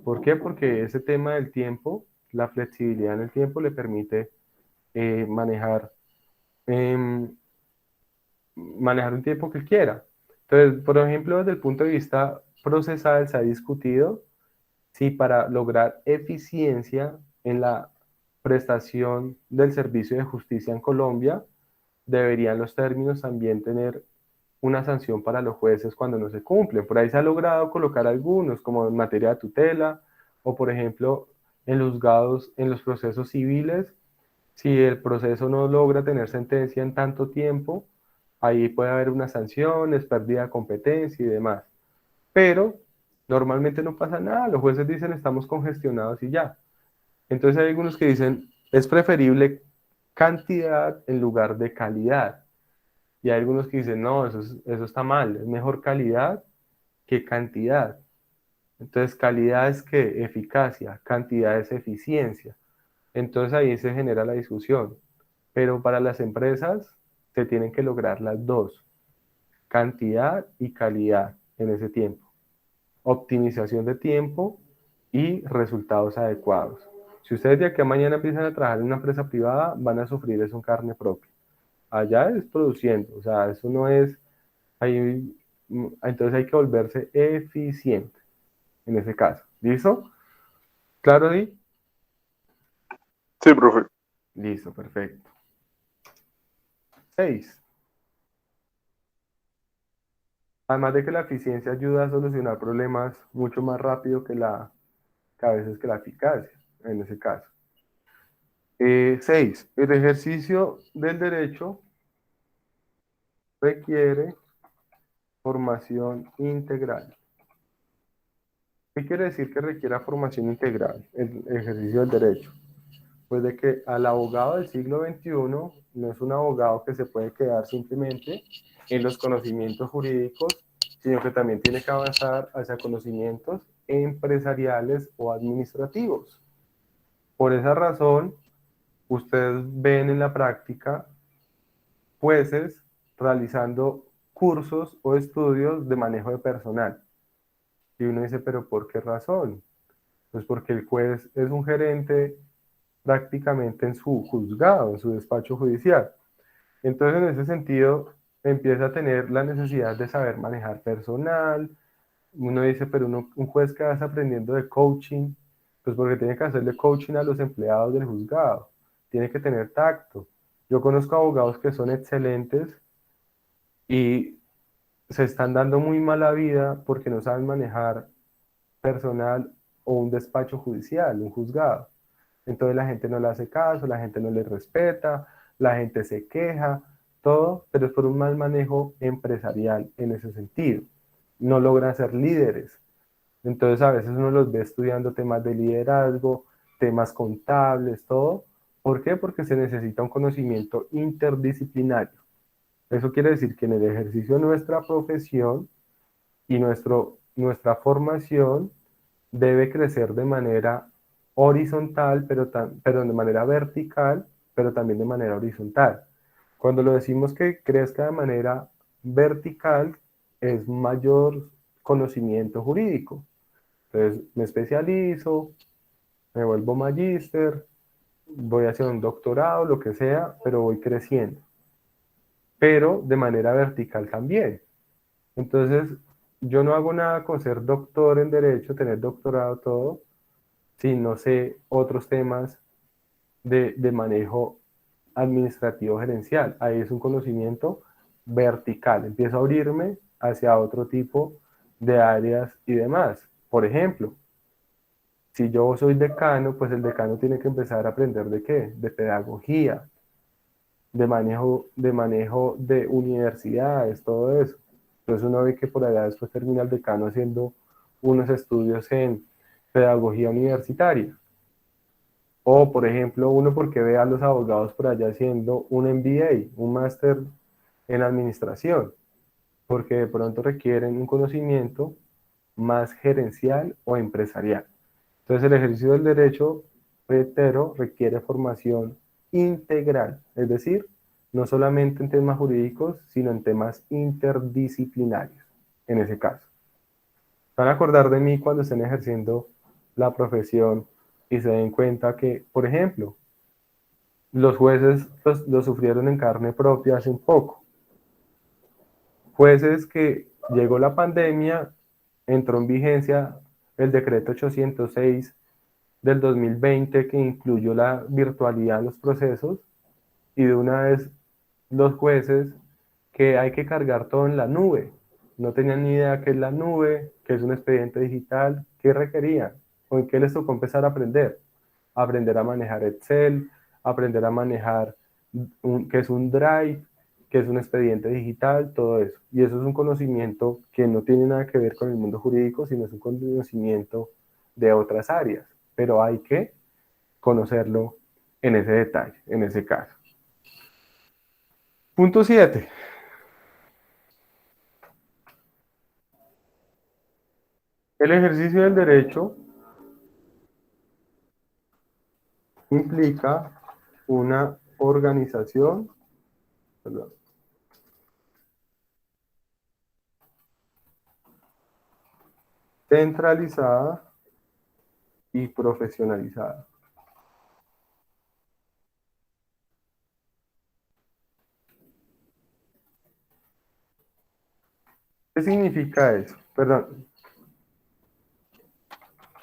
¿Por qué? Porque ese tema del tiempo, la flexibilidad en el tiempo le permite manejar, em, manejar un tiempo que él quiera. Entonces, por ejemplo, desde el punto de vista procesal se ha discutido si para lograr eficiencia en la prestación del servicio de justicia en Colombia, deberían los términos también tener una sanción para los jueces cuando no se cumplen. Por ahí se ha logrado colocar algunos, como en materia de tutela, o por ejemplo, en los juzgados, en los procesos civiles, si el proceso no logra tener sentencia en tanto tiempo, ahí puede haber unas sanciones, pérdida de competencia y demás. Pero normalmente no pasa nada, los jueces dicen estamos congestionados y ya. Entonces hay algunos que dicen es preferible cantidad en lugar de calidad. Y hay algunos que dicen no, eso está mal, es mejor calidad que cantidad. Entonces calidad es que eficacia, cantidad es eficiencia. Entonces ahí se genera la discusión. Pero para las empresas se tienen que lograr las dos, cantidad y calidad en ese tiempo. Optimización de tiempo y resultados adecuados. Si ustedes de aquí a mañana empiezan a trabajar en una empresa privada, van a sufrir eso en carne propia. Allá es produciendo, o sea, eso no es, ahí, entonces hay que volverse eficiente en ese caso. ¿Listo? ¿Claro, Di? Sí, profe. Listo, perfecto. 6. Además de que la eficiencia ayuda a solucionar problemas mucho más rápido que a veces que la eficacia, en ese caso. 6. El ejercicio del derecho requiere formación integral. ¿Qué quiere decir que requiera formación integral el ejercicio del derecho? Pues de que al abogado del siglo XXI no es un abogado que se puede quedar simplemente en los conocimientos jurídicos, sino que también tiene que avanzar hacia conocimientos empresariales o administrativos. Por esa razón, ustedes ven en la práctica jueces realizando cursos o estudios de manejo de personal. Y uno dice, pero ¿por qué razón? Pues porque el juez es un gerente prácticamente en su juzgado, en su despacho judicial. Entonces, en ese sentido, empieza a tener la necesidad de saber manejar personal. Uno dice, pero un juez que vas aprendiendo de coaching, pues porque tiene que hacerle coaching a los empleados del juzgado, tiene que tener tacto. Yo conozco abogados que son excelentes y se están dando muy mala vida porque no saben manejar personal o un despacho judicial, un juzgado. Entonces la gente no le hace caso, la gente no le respeta, la gente se queja, todo, pero es por un mal manejo empresarial en ese sentido. No logran ser líderes. Entonces a veces uno los ve estudiando temas de liderazgo, temas contables, todo. ¿Por qué? Porque se necesita un conocimiento interdisciplinario. Eso quiere decir que en el ejercicio de nuestra profesión y nuestra formación debe crecer de manera horizontal, pero de manera vertical, pero también de manera horizontal. Cuando lo decimos que crezca de manera vertical, es mayor conocimiento jurídico. Entonces, me especializo, me vuelvo magíster, voy hacia un doctorado, lo que sea, pero voy creciendo. Pero de manera vertical también. Entonces, yo no hago nada con ser doctor en derecho, tener doctorado, todo, si no sé otros temas de manejo administrativo gerencial. Ahí es un conocimiento vertical. Empiezo a abrirme hacia otro tipo de áreas y demás. Por ejemplo, si yo soy decano, pues el decano tiene que empezar a aprender de qué? De pedagogía, de manejo de universidades, todo eso. Entonces uno ve que por allá después termina el decano haciendo unos estudios en pedagogía universitaria. O, por ejemplo, uno porque ve a los abogados por allá haciendo un MBA, un máster en administración, porque de pronto requieren un conocimiento más gerencial o empresarial. Entonces el ejercicio del derecho, reitero, requiere formación integral, es decir, no solamente en temas jurídicos, sino en temas interdisciplinarios, en ese caso. Van a acordar de mí cuando estén ejerciendo la profesión y se den cuenta que, por ejemplo, los jueces lo sufrieron en carne propia hace un poco. Jueces que llegó la pandemia, entró en vigencia el decreto 806 del 2020 que incluyó la virtualidad en los procesos y de una vez los jueces que hay que cargar todo en la nube. No tenían ni idea qué es la nube, qué es un expediente digital, qué requerían o en qué les tocó empezar a aprender. Aprender a manejar Excel, aprender a manejar qué es un Drive, qué es un expediente digital, todo eso. Y eso es un conocimiento que no tiene nada que ver con el mundo jurídico, sino es un conocimiento de otras áreas, pero hay que conocerlo en ese detalle, en ese caso. Punto 7. El ejercicio del derecho implica una organización, perdón, centralizada y profesionalizada. ¿Qué significa eso? Perdón,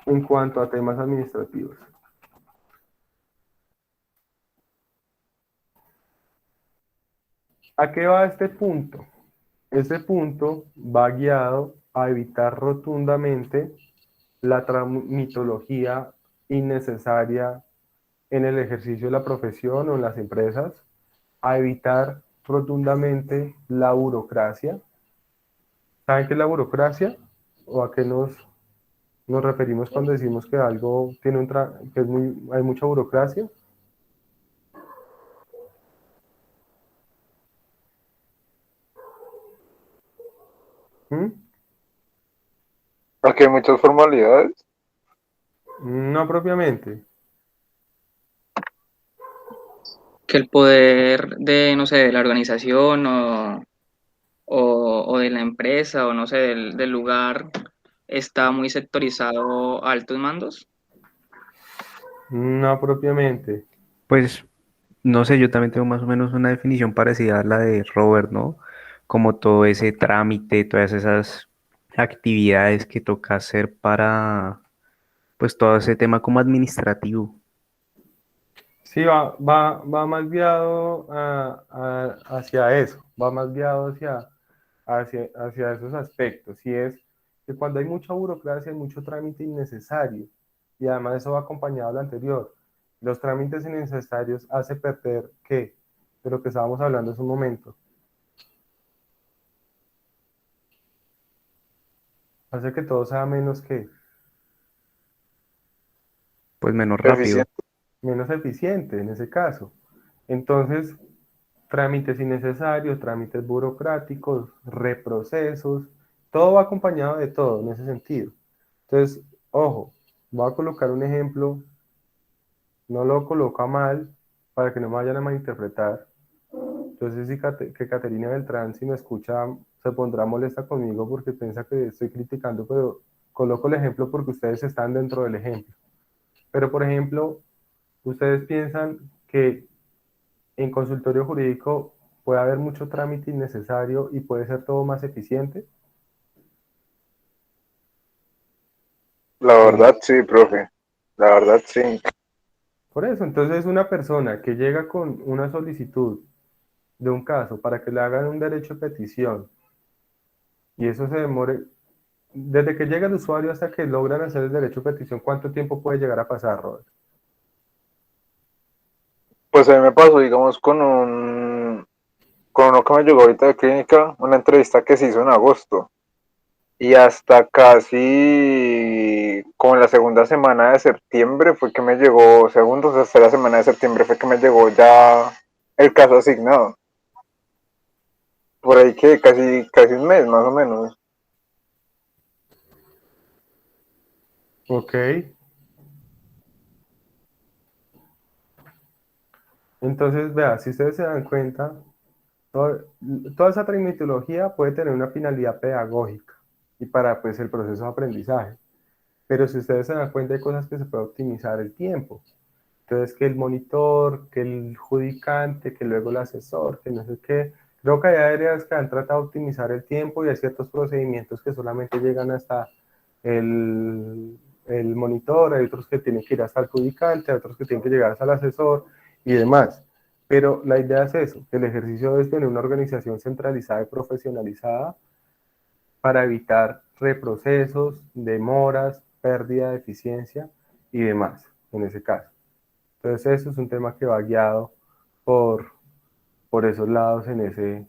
en cuanto a temas administrativos. ¿A qué va este punto? Este punto va guiado a evitar rotundamente la tramitología innecesaria en el ejercicio de la profesión o en las empresas, a evitar rotundamente la burocracia. ¿Saben qué es la burocracia? ¿O a qué nos referimos cuando decimos que algo tiene que hay mucha burocracia? ¿Mm? Porque hay muchas formalidades. No propiamente. Que el poder de, no sé, de la organización o de la empresa o no sé, del lugar está muy sectorizado a altos mandos. No propiamente. Pues no sé, yo también tengo más o menos una definición parecida a la de Robert, ¿no? Como todo ese trámite, todas esas actividades que toca hacer para, pues todo ese tema como administrativo. Sí, va más guiado hacia eso, va más guiado hacia esos aspectos. Y es que cuando hay mucha burocracia, hay mucho trámite innecesario. Y además eso va acompañado de lo anterior. Los trámites innecesarios hace perder, ¿qué? De lo que estábamos hablando hace un momento. Hace que todo sea Pues menos rápido. Eficiente. menos eficiente en ese caso. Entonces, trámites innecesarios, trámites burocráticos, reprocesos, todo va acompañado de todo en ese sentido. Entonces, ojo, voy a colocar un ejemplo, no lo coloca mal para que no me vayan a malinterpretar. Entonces, que Caterina Beltrán, si me escucha, se pondrá molesta conmigo porque piensa que estoy criticando, pero coloco el ejemplo porque ustedes están dentro del ejemplo. Pero, por ejemplo, ustedes piensan que en consultorio jurídico puede haber mucho trámite innecesario y puede ser todo más eficiente. La verdad, sí, profe. La verdad, sí. Por eso, entonces una persona que llega con una solicitud de un caso para que le hagan un derecho de petición y eso se demore, desde que llega el usuario hasta que logran hacer el derecho de petición, ¿cuánto tiempo puede llegar a pasar, Robert? Pues a mí me pasó, digamos, con uno que me llegó ahorita de clínica, una entrevista que se hizo en agosto. Y hasta casi como en la segunda semana de septiembre fue que me llegó, segunda o tercera semana de septiembre fue que me llegó ya el caso asignado. Por ahí que casi un mes más o menos. Ok. Entonces, vea, si ustedes se dan cuenta, todo- toda esa terminología puede tener una finalidad pedagógica y para pues el proceso de aprendizaje. Pero si ustedes se dan cuenta, hay cosas que se puede optimizar el tiempo. Entonces, que el monitor, que el judicante, que luego el asesor, que no sé qué. Creo que hay áreas que han tratado de optimizar el tiempo y hay ciertos procedimientos que solamente llegan hasta el monitor, hay otros que tienen que ir hasta el judicante, hay otros que tienen que llegar hasta el asesor y demás. Pero la idea es eso, que el ejercicio debe tener una organización centralizada y profesionalizada para evitar reprocesos, demoras, pérdida de eficiencia y demás, en ese caso. Entonces eso es un tema que va guiado por, por esos lados en ese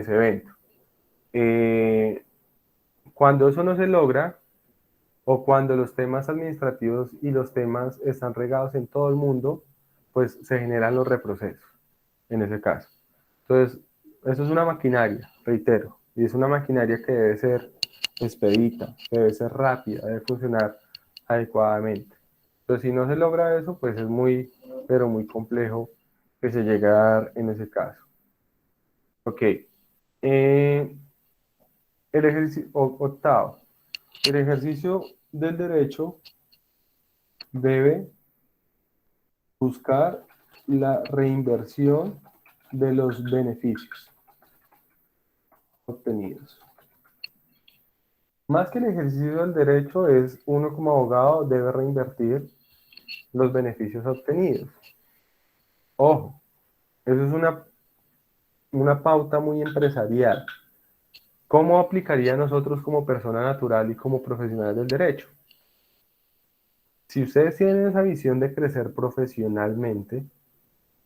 evento. Cuando eso no se logra, o cuando los temas administrativos y los temas están regados en todo el mundo, pues se generan los reprocesos, en ese caso. Entonces, eso es una maquinaria, reitero, y es una maquinaria que debe ser expedita, que debe ser rápida, debe funcionar adecuadamente. Entonces, si no se logra eso, pues es muy, pero muy complejo que se llegue a dar en ese caso. Ok. El ejercicio, octavo, el ejercicio del derecho debe buscar la reinversión de los beneficios obtenidos. Más que el ejercicio del derecho es uno como abogado debe reinvertir los beneficios obtenidos. Ojo, eso es una pauta muy empresarial. ¿Cómo aplicaría a nosotros como persona natural y como profesionales del derecho? Si ustedes tienen esa visión de crecer profesionalmente,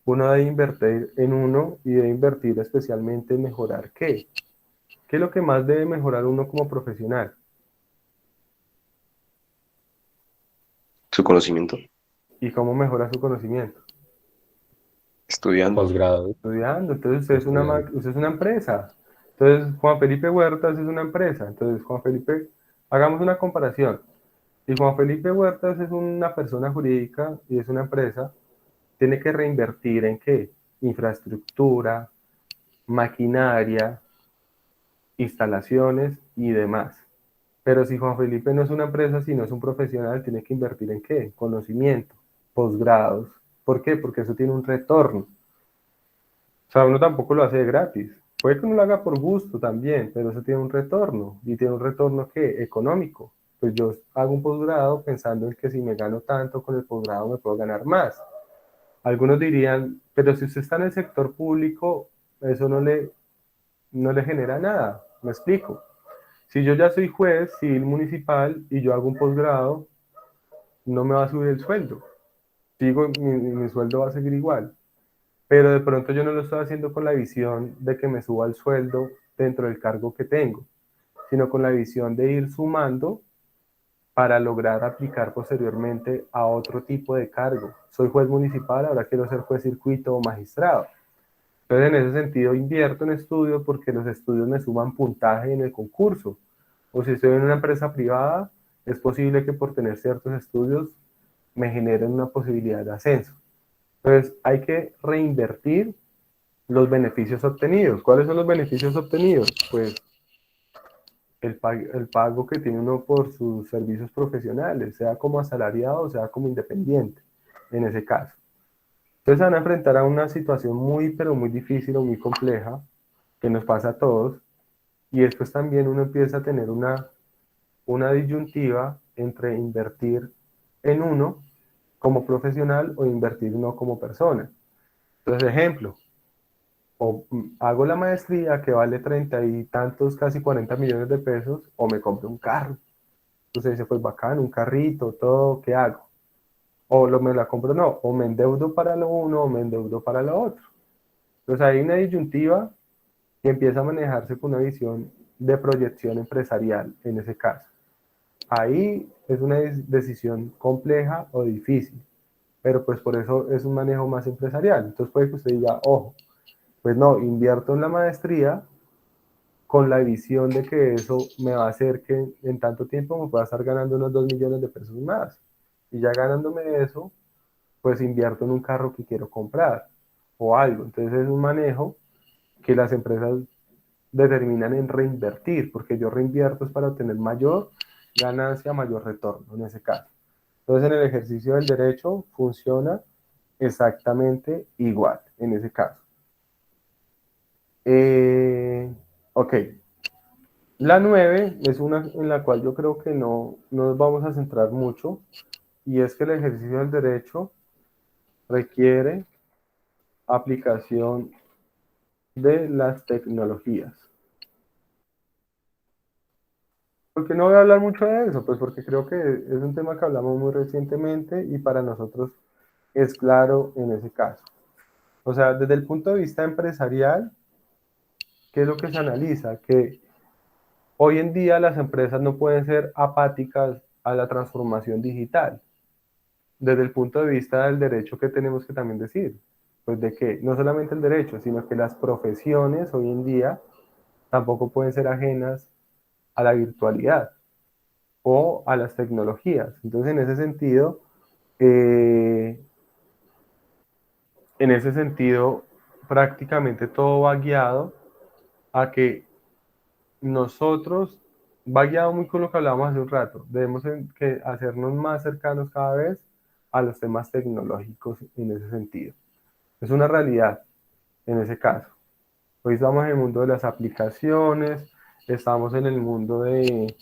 uno debe invertir en uno y debe invertir especialmente en mejorar ¿qué? ¿Qué es lo que más debe mejorar uno como profesional? Su conocimiento, ¿Y cómo mejora su conocimiento? estudiando. Posgrado. Estudiando. Entonces usted es Estudiando. usted es una empresa. Entonces Juan Felipe Huertas es una empresa. Entonces Juan Felipe, hagamos una comparación. Si Juan Felipe Huertas es una persona jurídica y es una empresa, tiene que reinvertir en qué? Infraestructura, maquinaria, instalaciones y demás. Pero si Juan Felipe no es una empresa, sino es un profesional, tiene que invertir en ¿qué? Conocimiento, posgrados. ¿Por qué? Porque eso tiene un retorno. O sea, uno tampoco lo hace de gratis. Puede que uno lo haga por gusto también, pero eso tiene un retorno. ¿Y tiene un retorno qué? Económico. Pues yo hago un posgrado pensando en que si me gano tanto con el posgrado me puedo ganar más. Algunos dirían, pero si usted está en el sector público, eso no le genera nada. Me explico. Si yo ya soy juez civil municipal y yo hago un posgrado, no me va a subir el sueldo. Mi sueldo va a seguir igual. Pero de pronto yo no lo estoy haciendo con la visión de que me suba el sueldo dentro del cargo que tengo, sino con la visión de ir sumando para lograr aplicar posteriormente a otro tipo de cargo. Soy juez municipal, ahora quiero ser juez circuito o magistrado. Entonces, en ese sentido, invierto en estudios porque los estudios me suman puntaje en el concurso. O si estoy en una empresa privada, es posible que por tener ciertos estudios me generen una posibilidad de ascenso. Entonces, hay que reinvertir los beneficios obtenidos. ¿Cuáles son los beneficios obtenidos? Pues el pago que tiene uno por sus servicios profesionales, sea como asalariado, sea como independiente, en ese caso. Entonces se van a enfrentar a una situación muy, pero muy difícil o muy compleja, que nos pasa a todos, y después también uno empieza a tener una disyuntiva entre invertir en uno como profesional o invertir uno como persona. Entonces, ejemplo, o hago la maestría que vale 30 y tantos, casi 40 millones de pesos, o me compro un carro. Entonces dice, pues bacán, un carrito, todo, ¿qué hago? O me la compro, no, o me endeudo para lo uno o me endeudo para lo otro. Entonces hay una disyuntiva que empieza a manejarse con una visión de proyección empresarial en ese caso. Ahí es una decisión compleja o difícil, pero pues por eso es un manejo más empresarial. Entonces puede que usted diga, ojo, pues no, invierto en la maestría con la visión de que eso me va a hacer que en tanto tiempo me pueda estar ganando unos 2 millones de pesos más. Y ya ganándome eso, pues invierto en un carro que quiero comprar o algo. Entonces es un manejo que las empresas determinan en reinvertir, porque yo reinvierto es para obtener mayor ganancia, mayor retorno en ese caso. Entonces en el ejercicio del derecho funciona exactamente igual en ese caso. Ok. La 9 es una en la cual yo creo que no nos vamos a centrar mucho, y es que el ejercicio del derecho requiere aplicación de las tecnologías. ¿Por qué no voy a hablar mucho de eso? Pues porque creo que es un tema que hablamos muy recientemente y para nosotros es claro en ese caso. O sea, desde el punto de vista empresarial, ¿qué es lo que se analiza? Que hoy en día las empresas no pueden ser apáticas a la transformación digital. Desde el punto de vista del derecho, ¿qué tenemos que también decir? Pues de que no solamente el derecho, sino que las profesiones hoy en día tampoco pueden ser ajenas a la virtualidad o a las tecnologías. Entonces, eh, en ese sentido, prácticamente todo va guiado a que nosotros, va guiado muy con lo que hablábamos hace un rato, debemos que hacernos más cercanos cada vez a los temas tecnológicos en ese sentido. Es una realidad en ese caso. Hoy estamos en el mundo de las aplicaciones, estamos en el mundo del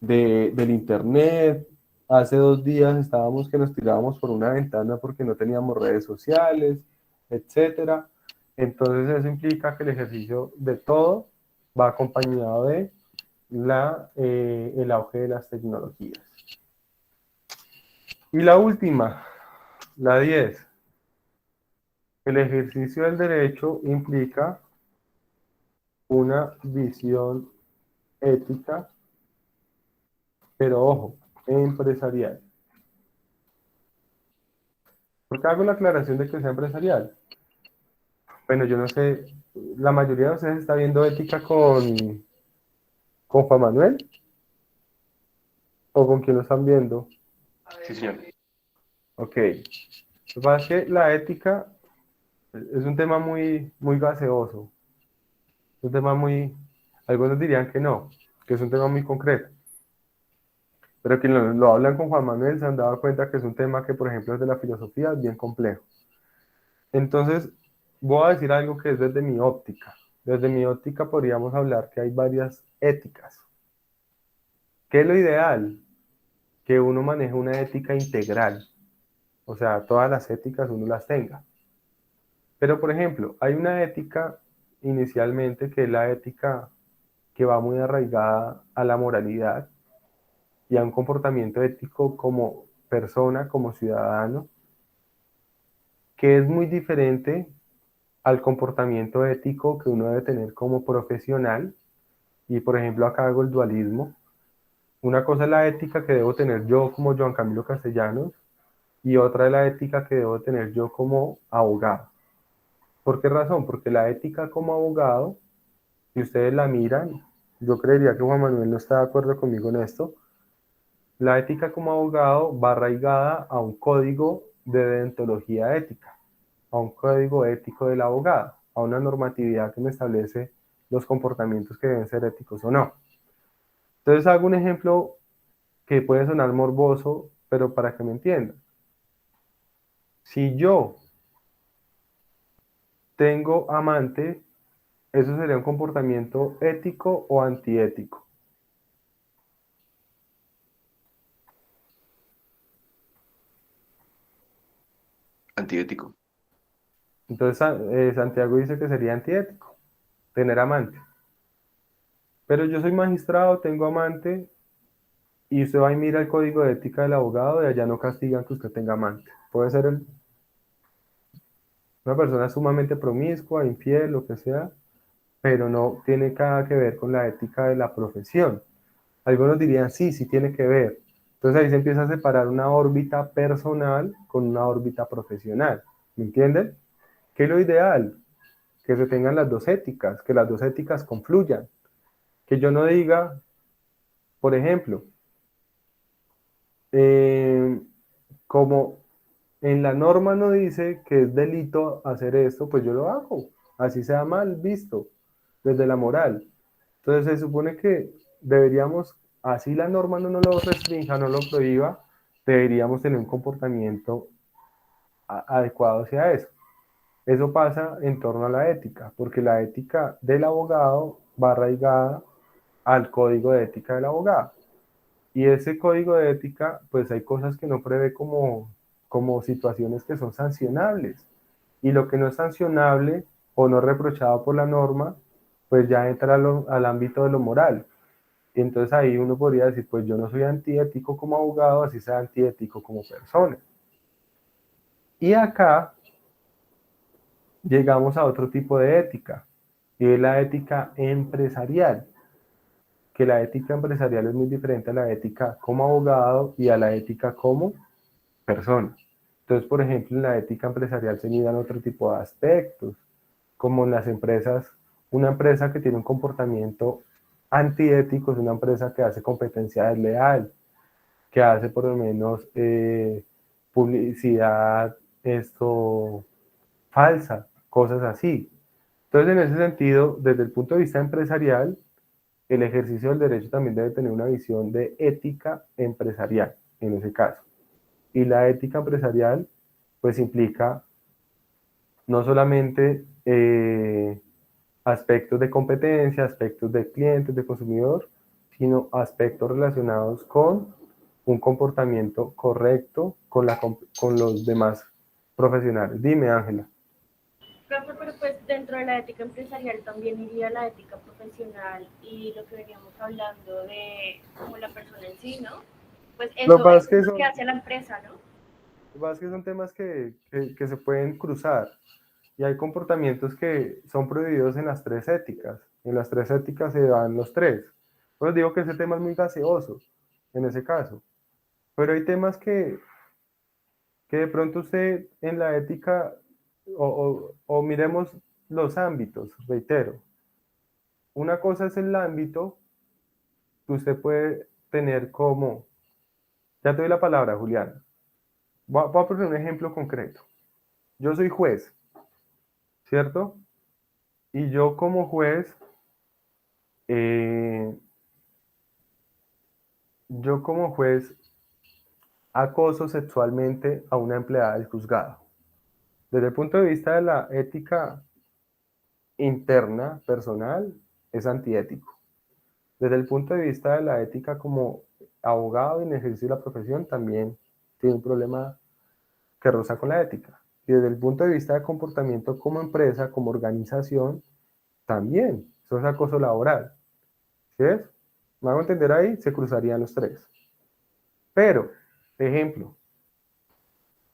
internet. Hace 2 días estábamos que nos tirábamos por una ventana porque no teníamos redes sociales, etcétera. Entonces eso implica que el ejercicio de todo va acompañado de el auge de las tecnologías. Y la última, la 10. El ejercicio del derecho implica una visión ética, pero ojo, empresarial. ¿Por qué hago la aclaración de que sea empresarial? Bueno, yo no sé, la mayoría de ustedes está viendo ética con Juan Manuel, o con quién lo están viendo. Sí, señor. Ok. Lo que pasa es que la ética es un tema muy, muy gaseoso. Es un tema muy... Algunos dirían que no, que es un tema muy concreto. Pero quienes lo hablan con Juan Manuel se han dado cuenta que es un tema que, por ejemplo, desde la filosofía es bien complejo. Entonces, voy a decir algo que es desde mi óptica. Desde mi óptica podríamos hablar que hay varias éticas. ¿Qué es lo ideal? Que uno maneje una ética integral. O sea, todas las éticas uno las tenga. Pero, por ejemplo, hay una ética inicialmente que es la ética que va muy arraigada a la moralidad y a un comportamiento ético como persona, como ciudadano, que es muy diferente al comportamiento ético que uno debe tener como profesional. Y por ejemplo, acá hago el dualismo. Una cosa es la ética que debo tener yo como Joan Camilo Castellanos y otra es la ética que debo tener yo como abogado. ¿Por qué razón? Porque la ética como abogado, si ustedes la miran, yo creería que Juan Manuel no está de acuerdo conmigo en esto, la ética como abogado va arraigada a un código de deontología ética, a un código ético del abogado, a una normatividad que me establece los comportamientos que deben ser éticos o no. Entonces hago un ejemplo que puede sonar morboso, pero para que me entiendan. Si yo tengo amante, ¿eso sería un comportamiento ético o antiético? Antiético. Entonces Santiago dice que sería antiético, tener amante. Pero yo soy magistrado, tengo amante, y usted va y mira el código de ética del abogado y allá no castigan que usted tenga amante. Puede ser una persona sumamente promiscua, infiel, lo que sea, pero no tiene nada que ver con la ética de la profesión. Algunos dirían, sí, sí tiene que ver. Entonces ahí se empieza a separar una órbita personal con una órbita profesional. ¿Me entienden? ¿Qué es lo ideal? Que se tengan las dos éticas, que las dos éticas confluyan. Que yo no diga, por ejemplo, eh, como en la norma no dice que es delito hacer esto, pues yo lo hago. Así sea mal visto desde la moral. Entonces se supone que deberíamos, así la norma no nos lo restrinja, no lo prohíba, deberíamos tener un comportamiento adecuado hacia eso. Eso pasa en torno a la ética, porque la ética del abogado va arraigada al código de ética del abogado. Y ese código de ética, pues hay cosas que no prevé como situaciones que son sancionables. Y lo que no es sancionable o no reprochado por la norma, pues ya entra al ámbito de lo moral. Y entonces ahí uno podría decir, pues yo no soy antiético como abogado, así sea antiético como persona. Y acá llegamos a otro tipo de ética, y es la ética empresarial, que la ética empresarial es muy diferente a la ética como abogado y a la ética como persona. Entonces, por ejemplo, en la ética empresarial se miran otro tipo de aspectos, como en las empresas, una empresa que tiene un comportamiento antiético es una empresa que hace competencia desleal, que hace por lo menos publicidad falsa, cosas así. Entonces, en ese sentido, desde el punto de vista empresarial, el ejercicio del derecho también debe tener una visión de ética empresarial, en ese caso. Y la ética empresarial, pues implica no solamente aspectos de competencia, aspectos de clientes, de consumidor, sino aspectos relacionados con un comportamiento correcto con los demás profesionales. Dime, Ángela. Profe, pero pues dentro de la ética empresarial también iría la ética profesional y lo que veníamos hablando de como la persona en sí, ¿no? Pues Lo que eso pasa es es que lo que hace la empresa, ¿no? son temas que se pueden cruzar y hay comportamientos que son prohibidos en las tres éticas. En las tres éticas se dan los tres. Pues digo que ese tema es muy gaseoso en ese caso. Pero hay temas que de pronto usted en la ética, o miremos los ámbitos, reitero. Una cosa es el ámbito que usted puede tener como, ya te doy la palabra, Juliana. Voy a poner un ejemplo concreto. Yo soy juez, ¿cierto? Y yo como juez Yo como juez acoso sexualmente a una empleada del juzgado. Desde el punto de vista de la ética interna, personal, es antiético. Desde el punto de vista de la ética como abogado en ejercicio de la profesión, también tiene un problema que roza con la ética. Y desde el punto de vista de comportamiento como empresa, como organización, también. Eso es acoso laboral. ¿Sí ves? ¿Me hago entender ahí? Se cruzarían los tres. Pero, ejemplo,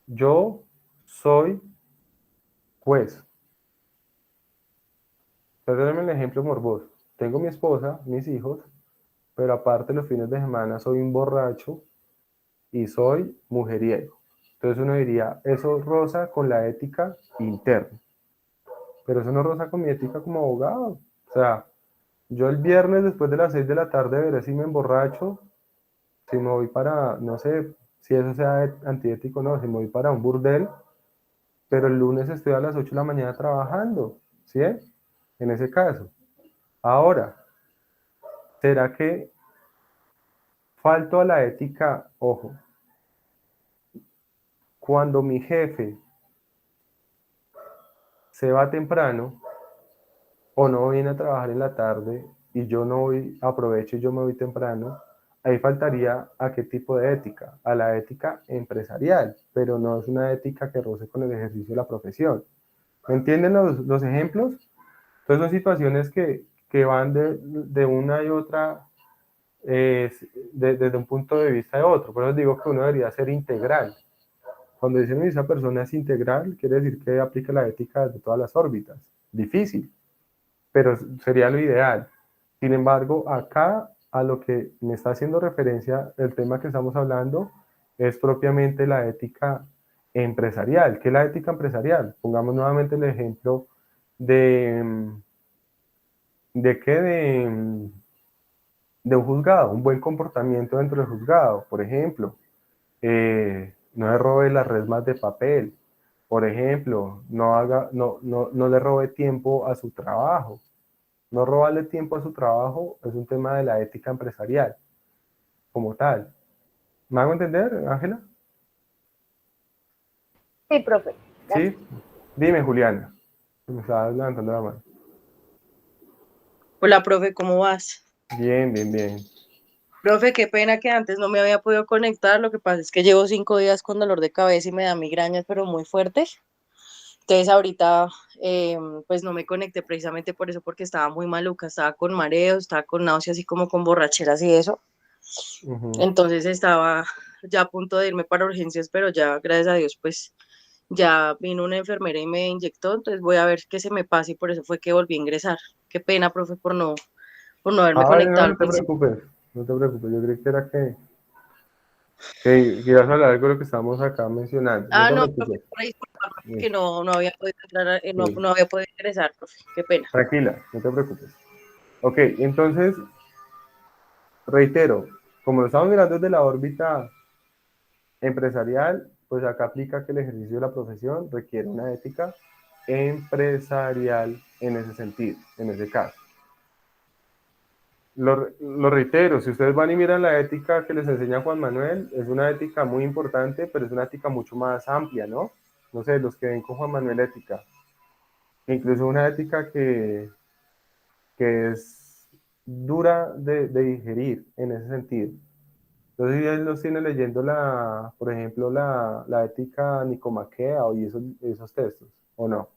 yo soy juez. Perdónenme el ejemplo morboso. Tengo mi esposa, mis hijos, pero aparte los fines de semana soy un borracho y soy mujeriego. Entonces uno diría, eso roza con la ética interna, pero eso no roza con mi ética como abogado. O sea, yo el viernes después de las 6 de la tarde veré si me emborracho, si me voy para, no sé si eso sea antiético o no, si me voy para un burdel, pero el lunes estoy a las 8 de la mañana trabajando, ¿sí? En ese caso. Ahora, ¿será que falto a la ética? Ojo, cuando mi jefe se va temprano o no viene a trabajar en la tarde y yo no voy, aprovecho y yo me voy temprano, ahí faltaría a qué tipo de ética, a la ética empresarial, pero no es una ética que roce con el ejercicio de la profesión. ¿Me entienden los ejemplos? Entonces son situaciones que van de una y otra desde un punto de vista de otro. Por eso digo que uno debería ser integral. Cuando dicen que esa persona es integral, quiere decir que aplica la ética de todas las órbitas. Difícil, pero sería lo ideal. Sin embargo, acá a lo que me está haciendo referencia el tema que estamos hablando es propiamente la ética empresarial. ¿Qué es la ética empresarial? Pongamos nuevamente el ejemplo de, ¿de qué? De un juzgado, un buen comportamiento dentro del juzgado. Por ejemplo, no le robe las resmas de papel. Por ejemplo, no le robe tiempo a su trabajo. No robarle tiempo a su trabajo es un tema de la ética empresarial, como tal. ¿Me hago entender, Ángela? Sí, profe. Gracias. Sí. Dime, Juliana. Me estabas levantando la mano. Hola, profe, ¿cómo vas? Bien, bien, bien. Profe, qué pena que antes no me había podido conectar. Lo que pasa es que llevo 5 días con dolor de cabeza y me da migrañas, pero muy fuertes. Entonces ahorita pues no me conecté precisamente por eso, porque estaba muy maluca, estaba con mareos, estaba con náuseas y como con borracheras y eso. Entonces estaba ya a punto de irme para urgencias, pero ya, gracias a Dios, pues ya vino una enfermera y me inyectó, entonces voy a ver qué se me pasa y por eso fue que volví a ingresar. Qué pena, profe, por no haberme Ay, no, conectado no al te principio. preocupes. No te preocupes. Yo creí que era que ibas a hablar algo de lo que estábamos acá mencionando. No Ah, te no, profe, preocupes. por disculparme Sí, porque no había podido entrar, no, sí. no había podido ingresar, profe, qué pena. Tranquila, no te preocupes. Ok, entonces, reitero, como lo estamos mirando desde la órbita empresarial, pues acá aplica que el ejercicio de la profesión requiere una ética empresarial en ese sentido, en ese caso. Lo reitero, si ustedes van y miran la ética que les enseña Juan Manuel, es una ética muy importante, pero es una ética mucho más amplia, ¿no? No sé, los que ven con Juan Manuel ética, incluso una ética que es dura de digerir en ese sentido. Entonces, él los tiene leyendo por ejemplo, la ética nicomaquea y esos textos, ¿o no?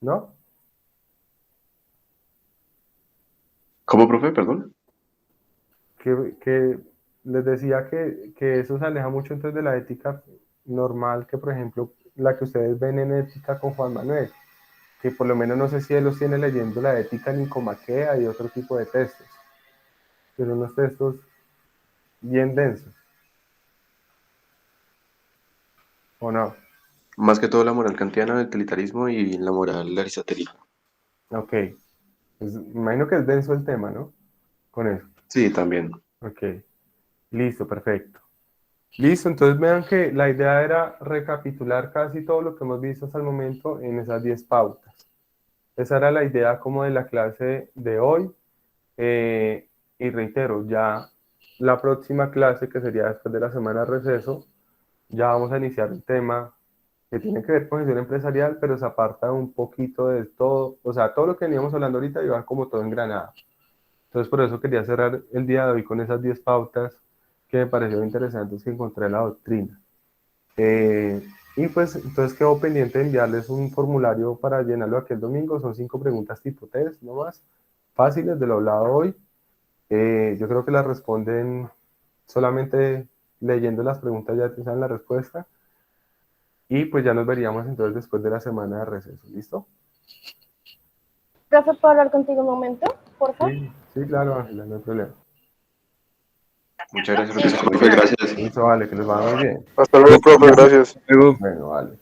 ¿No? ¿Cómo, profe? Perdón. Que les decía que eso se aleja mucho entonces de la ética normal, que por ejemplo, la que ustedes ven en ética con Juan Manuel, que por lo menos no sé si él los tiene leyendo la ética nicomaquea y otro tipo de textos, que son unos textos bien densos, ¿o no? Más que todo la moral kantiana, el utilitarismo y la moral aristotélica. Ok, pues, me imagino que es denso el tema, ¿no? Con eso. Sí, también. Ok, listo, perfecto. Listo, entonces vean que la idea era recapitular casi todo lo que hemos visto hasta el momento en esas 10 pautas. Esa era la idea como de la clase de hoy. Y reitero, ya la próxima clase, que sería después de la semana de receso, ya vamos a iniciar un tema que tiene que ver con gestión empresarial, pero se aparta un poquito de todo, o sea, todo lo que veníamos hablando ahorita iba como todo engranado. Entonces, por eso quería cerrar el día de hoy con esas 10 pautas que me parecieron interesantes que encontré en la doctrina. Y pues, entonces quedó pendiente de enviarles un formulario para llenarlo aquel domingo. Son 5 preguntas tipo test, no más, fáciles de lo hablado hoy. Yo creo que las responden solamente leyendo las preguntas, ya te saben la respuesta. Y pues ya nos veríamos entonces después de la semana de receso. ¿Listo? Profe, ¿puedo hablar contigo un momento, por favor? Sí, claro, Ángela, no hay problema. Muchas gracias, profe, gracias. Listo, vale, que les va muy bien. Hasta luego, profe, gracias. Bueno, vale.